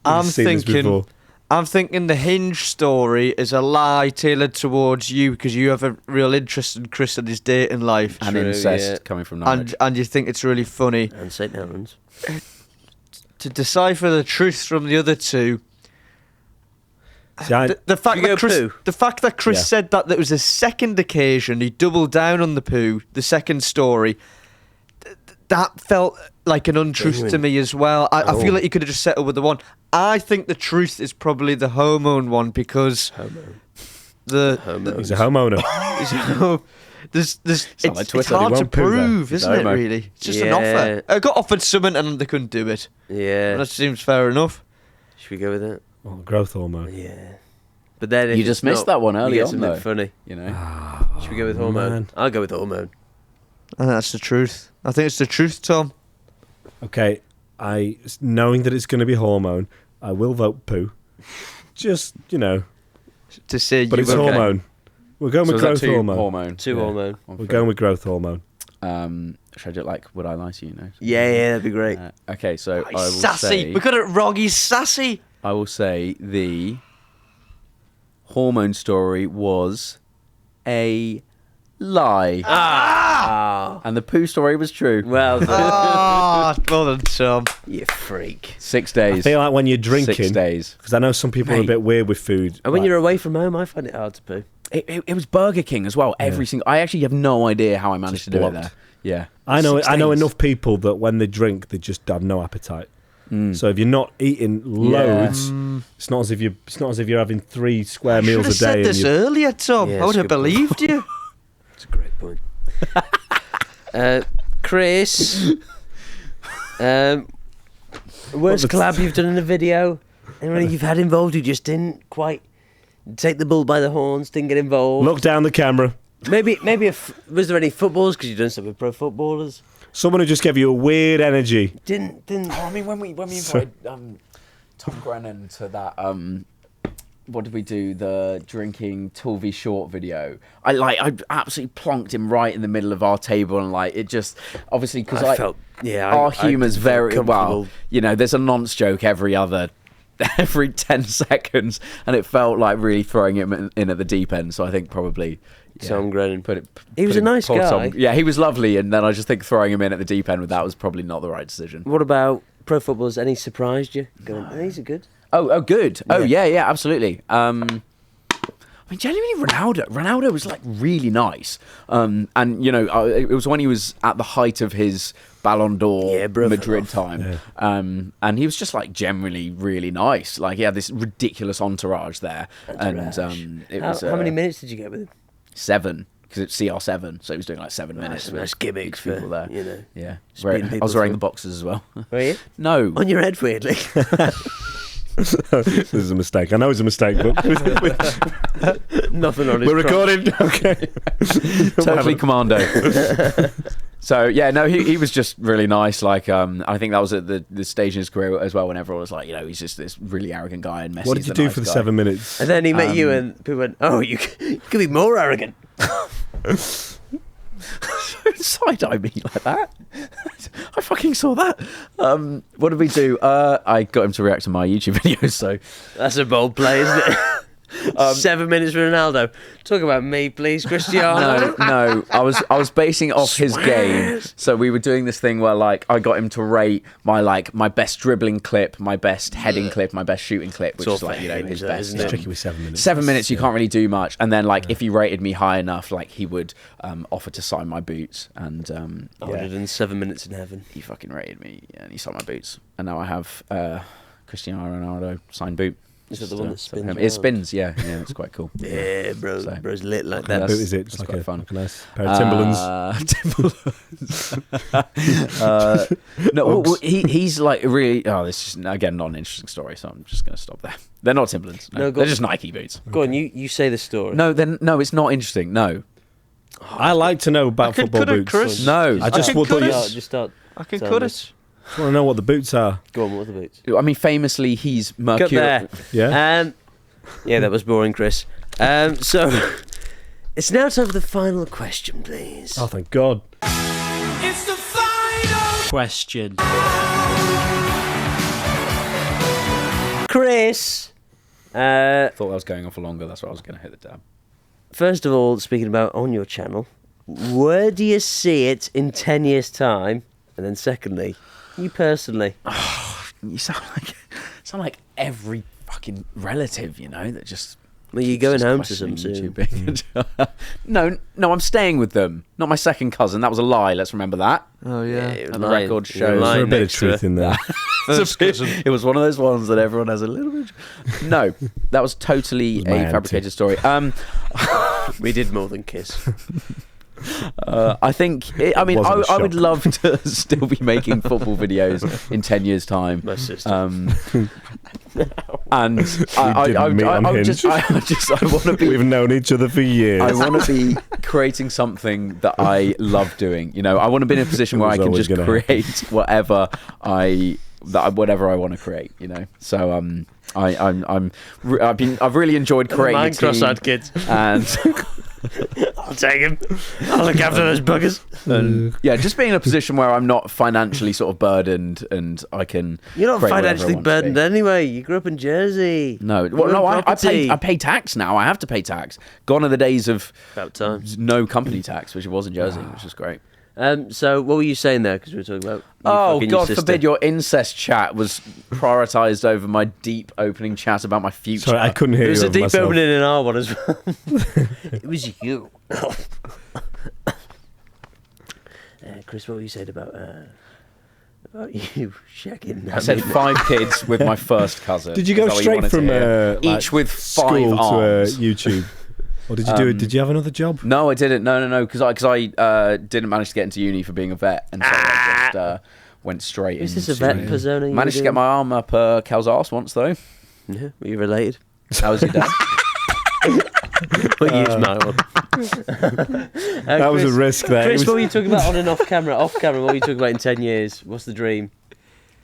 I'm You've seen this before. thinking the Hinge story is a lie tailored towards you because you have a real interest in Chris and his dating life, and True, incest yeah. coming from knowledge. and you think it's really funny. And St. Helens. To decipher the truth from the other two, See, the fact You go that Chris, poo? the fact that Chris Yeah. said that there was a second occasion, he doubled down on the poo, the second story. That felt like an untruth to Genuine. me as well. I Oh. feel like you could have just settled with the one. I think the truth is probably the hormone one because the he's a homeowner. there's it's like Twitter, it's he hard to won't poo there. prove, He's isn't it? homo. Really, it's just an Yeah. offer. I got offered something and they couldn't do it. Yeah. That seems fair enough. Should we go with that? Oh, growth hormone. Yeah. But then if You it's just missed not, that one you early get on, something though. funny. You know, Should we go with hormone? man. I'll go with hormone. And that's the truth. I think it's the truth, Tom. Okay, knowing that it's going to be hormone, I will vote poo. Just To say but you it's were hormone. We're going so with is that growth two hormone. hormone. Two Yeah. hormone. We're going with growth hormone. Should I do it like Would I Lie to You? No. Yeah, that'd be great. Okay, so I will sassy. say We got it wrong. He's sassy. I will say the hormone story was a lie. And the poo story was true. Well done. Ah, well done, Tom. You freak. 6 I days. feel like when you're 6 drinking, days. because I know some people are a Mate. bit weird with food. And when like- you're away from home, I find it hard to poo. It was Burger King as well. Every single. I actually have no idea how I managed Just to do it blocked. there. Yeah. I know 6 I know days. enough people that when they drink, they just have no appetite. Mm. So if you're not eating loads, it's not as if you're having 3 square meals Should have a day. said this earlier, Tom. Yeah, I would have it's a good point. believed you. It's a great point. Chris, worst collab you've done in a video? Anyone you've had involved who just didn't quite take the bull by the horns, didn't get involved? Look down the camera. Maybe was there any footballers because you've done stuff with pro footballers? Someone who just gave you a weird energy. Didn't. Oh, I mean, when we invited Tom Grennan to that, what did we do? The drinking Tulvey Short video. I absolutely plonked him right in the middle of our table, and like it just obviously because I felt our humour's I felt very well. comfortable. You know, there's a nonce joke every 10 seconds, and it felt like really throwing him in at the deep end. So I think probably. Tom Grennan. Put it, He was a nice poor guy. Tom- yeah, he was lovely, and then I just think throwing him in at the deep end with that was probably not the right decision. What about pro footballers? Any surprised you? Going, these are good. Oh, good. Oh, yeah, absolutely. I mean, genuinely, Ronaldo was like really nice. And you know, it was when he was at the height of his Ballon d'Or Madrid time. Yeah. And he was just like generally really nice. Like he had this ridiculous entourage there. And it was How many minutes did you get with him? 7. Because it's CR7, so he was doing like 7 minutes. Some nice gimmicks people for, there. you know. Yeah, Speeding I people was wearing through. the boxers as well. Were you? No, On your head, weirdly. This is a mistake. I know it's a mistake, but Nothing on his we're crotch. recording. Okay. totally commando. So yeah, no, he was just really nice. Like I think that was at the stage in his career as well when everyone was like, you know, he's just this really arrogant guy and Messi's What did you the do nice for the guy. 7 minutes? And then he met you and people went, oh, you could be more arrogant. Side-eye me like that? I fucking saw that. What did we do? I got him to react to my YouTube videos, so That's a bold play, isn't it? 7 minutes for Ronaldo. Talk about me, please, Cristiano. No. I was basing it off his game. So we were doing this thing where like I got him to rate my best dribbling clip, my best heading clip, my best shooting clip, which is like his best. It's tricky with 7 minutes. 7 minutes, you can't really do much. And then like if he rated me high enough, like he would offer to sign my boots. And I would have done 7 minutes in heaven. he fucking rated me and he signed my boots. And now I have Cristiano Ronaldo signed boot. Is that the one that spins? It spins, yeah, it's quite cool. Yeah, bro, So- bro's lit like What that. boot is it? It's that's like quite a, fun. like a nice pair of Timberlands. Timberlands. He's like really. Oh, this is again not an interesting story, so I'm just going to stop there. They're not Timberlands. No, No, go they're on. just Nike boots. Go on, you say the story. No, it's not interesting. No, I like to know about I could football cut it, boots. Chris. no. I just can would cut you it. Just start. I can Tell cut me. it. want to know what the boots are. Go on, what are the boots? I mean, famously, he's Cut Mercury. there. Yeah. Yeah, that was boring, Chris. So, it's now time for the final question, please. Oh, thank God. It's the final question. Chris, Thought I was going on for longer. That's why I was going to hit the tab. first of all, speaking about on your channel, where do you see it in 10 years' time? And then secondly, you personally. You sound like every fucking relative, you know, that just. Well, you're going just home to questioning some soon. YouTube. No, I'm staying with them. Not my second cousin. That was a lie. Let's remember that. Oh yeah. And the record you're shows- There's a lying bit of next to truth her. in there. It was one of those ones that everyone has a little bit. No, that was totally my a auntie. fabricated story. We did more than kiss. I think. I mean, Wasn't a I would shock. love to still be making football videos in 10 years' time. My sister. And didn't meet on I Hinge. want to be. We've known each other for years. I want to be creating something that I love doing. You know, I want to be in a position It where I was can always just gonna create whatever I want to create. You know, so I've really enjoyed creating. Mind a team, cross-eyed kids. and I'll take him. I'll look after those buggers. yeah, just being in a position where I'm not financially sort of burdened and I can. You're not create whatever I financially want to burdened be. anyway. You grew up in Jersey. No, You well, own no, I property. pay tax now. I have to pay tax. Gone are the days of About time. no company tax, which it was in Jersey, which is great. So what were you saying there? Because we were talking about. You Oh, fucking your God sister. forbid your incest chat was prioritised over my deep opening chat about my future. Sorry, I couldn't hear It you was a over deep myself. opening in our one as well. It was you. Chris, what were you saying about you shagging? I said 5 kids with my first cousin. Did you Is go that what straight wanted to from hear? like, each with 5 school arms? to YouTube? Or did you do it? Did you have another job? No, I didn't. No, because I didn't manage to get into uni for being a vet, and so I just went straight Is into. this a vet persona? you Managed were to get doing? my arm up Cal's arse once though. Yeah, were you related? How was your dad? We'll use my one. That was a risk there. Chris, It what was- were you talking about on and off camera? Off camera, what were you talking about in 10 years? What's the dream?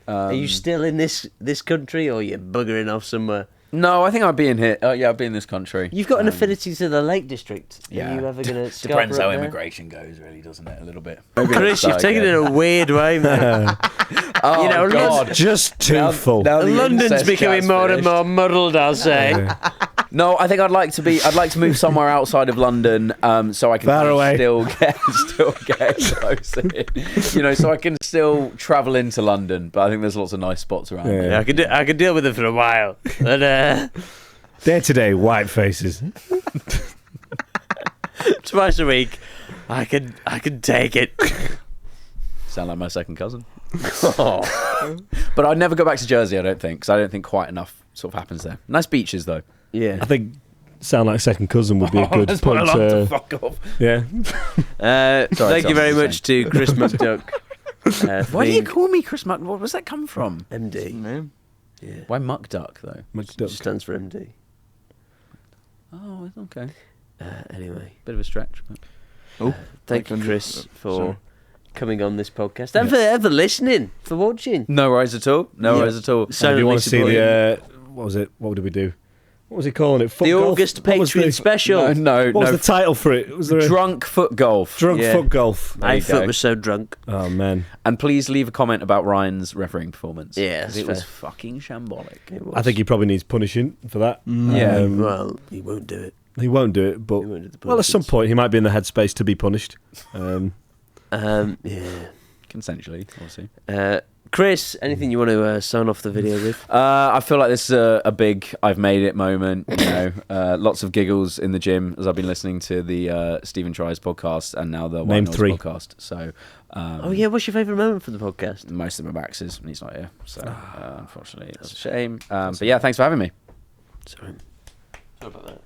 Are you still in this country, or are you buggering off somewhere? No, I think I'd be in here. Yeah, I'd be in this country. You've got an affinity to the Lake District. Yeah. Are you ever going to Depends how immigration goes, really, doesn't it? A little bit. Chris, you've taken it in a weird way, man. Oh, You know, God. just too full. Now the London's incest becoming chat's more and finished. more muddled, I'll say. No, I think I'd like to move somewhere outside of London, so I can Far away. still get close in. You know, so I can still travel into London. But I think there's lots of nice spots around. Yeah. there. Yeah, I could deal with it for a while. But Day to day, white faces. twice a week, I could take it. Sound like my second cousin. But I'd never go back to Jersey, I don't think, because I don't think quite enough sort of happens there. Nice beaches, though. Yeah. I think sound like second cousin would be a good That's point. my alarm to fuck off. Yeah. Thank you very Tom, much to Chris McDuck. Why do you call me Chris Muck? Where does that come from? MD? Name. Yeah. Why Muck Duck, though? It McDuck. stands for MD. Oh, okay. Anyway, Bit of a stretch. But... thank you, Like, Chris, for sorry. coming on this podcast and for listening, for watching. No worries at all. No Yeah. worries at all. Do you want to see supporting. the what was it? What did we do? What was he calling it? Foot The golf? August What was Patreon the- special. No, What was the title for it? Was there a Drunk foot golf. drunk Yeah. foot golf? There My you foot go. was so drunk. Oh man, And please leave a comment about Ryan's refereeing performance. Yeah, 'Cause that's it was fair. fucking shambolic. It was. I think he probably needs punishing for that. Yeah. Well, he won't do it. He won't do it, but He won't do the well, at some punishments. point he might be in the headspace to be punished. Yeah. Consensually, obviously. Chris, anything you want to sign off the video with? I feel like this is a big I've made it moment. You know, lots of giggles in the gym as I've been listening to the Stephen Tries podcast and now the White Name Noise 3. podcast. So, Oh yeah, what's your favourite moment from the podcast? most of my Max's and he's not here. So, unfortunately, it's a shame. But yeah, thanks for having me. Sorry about that.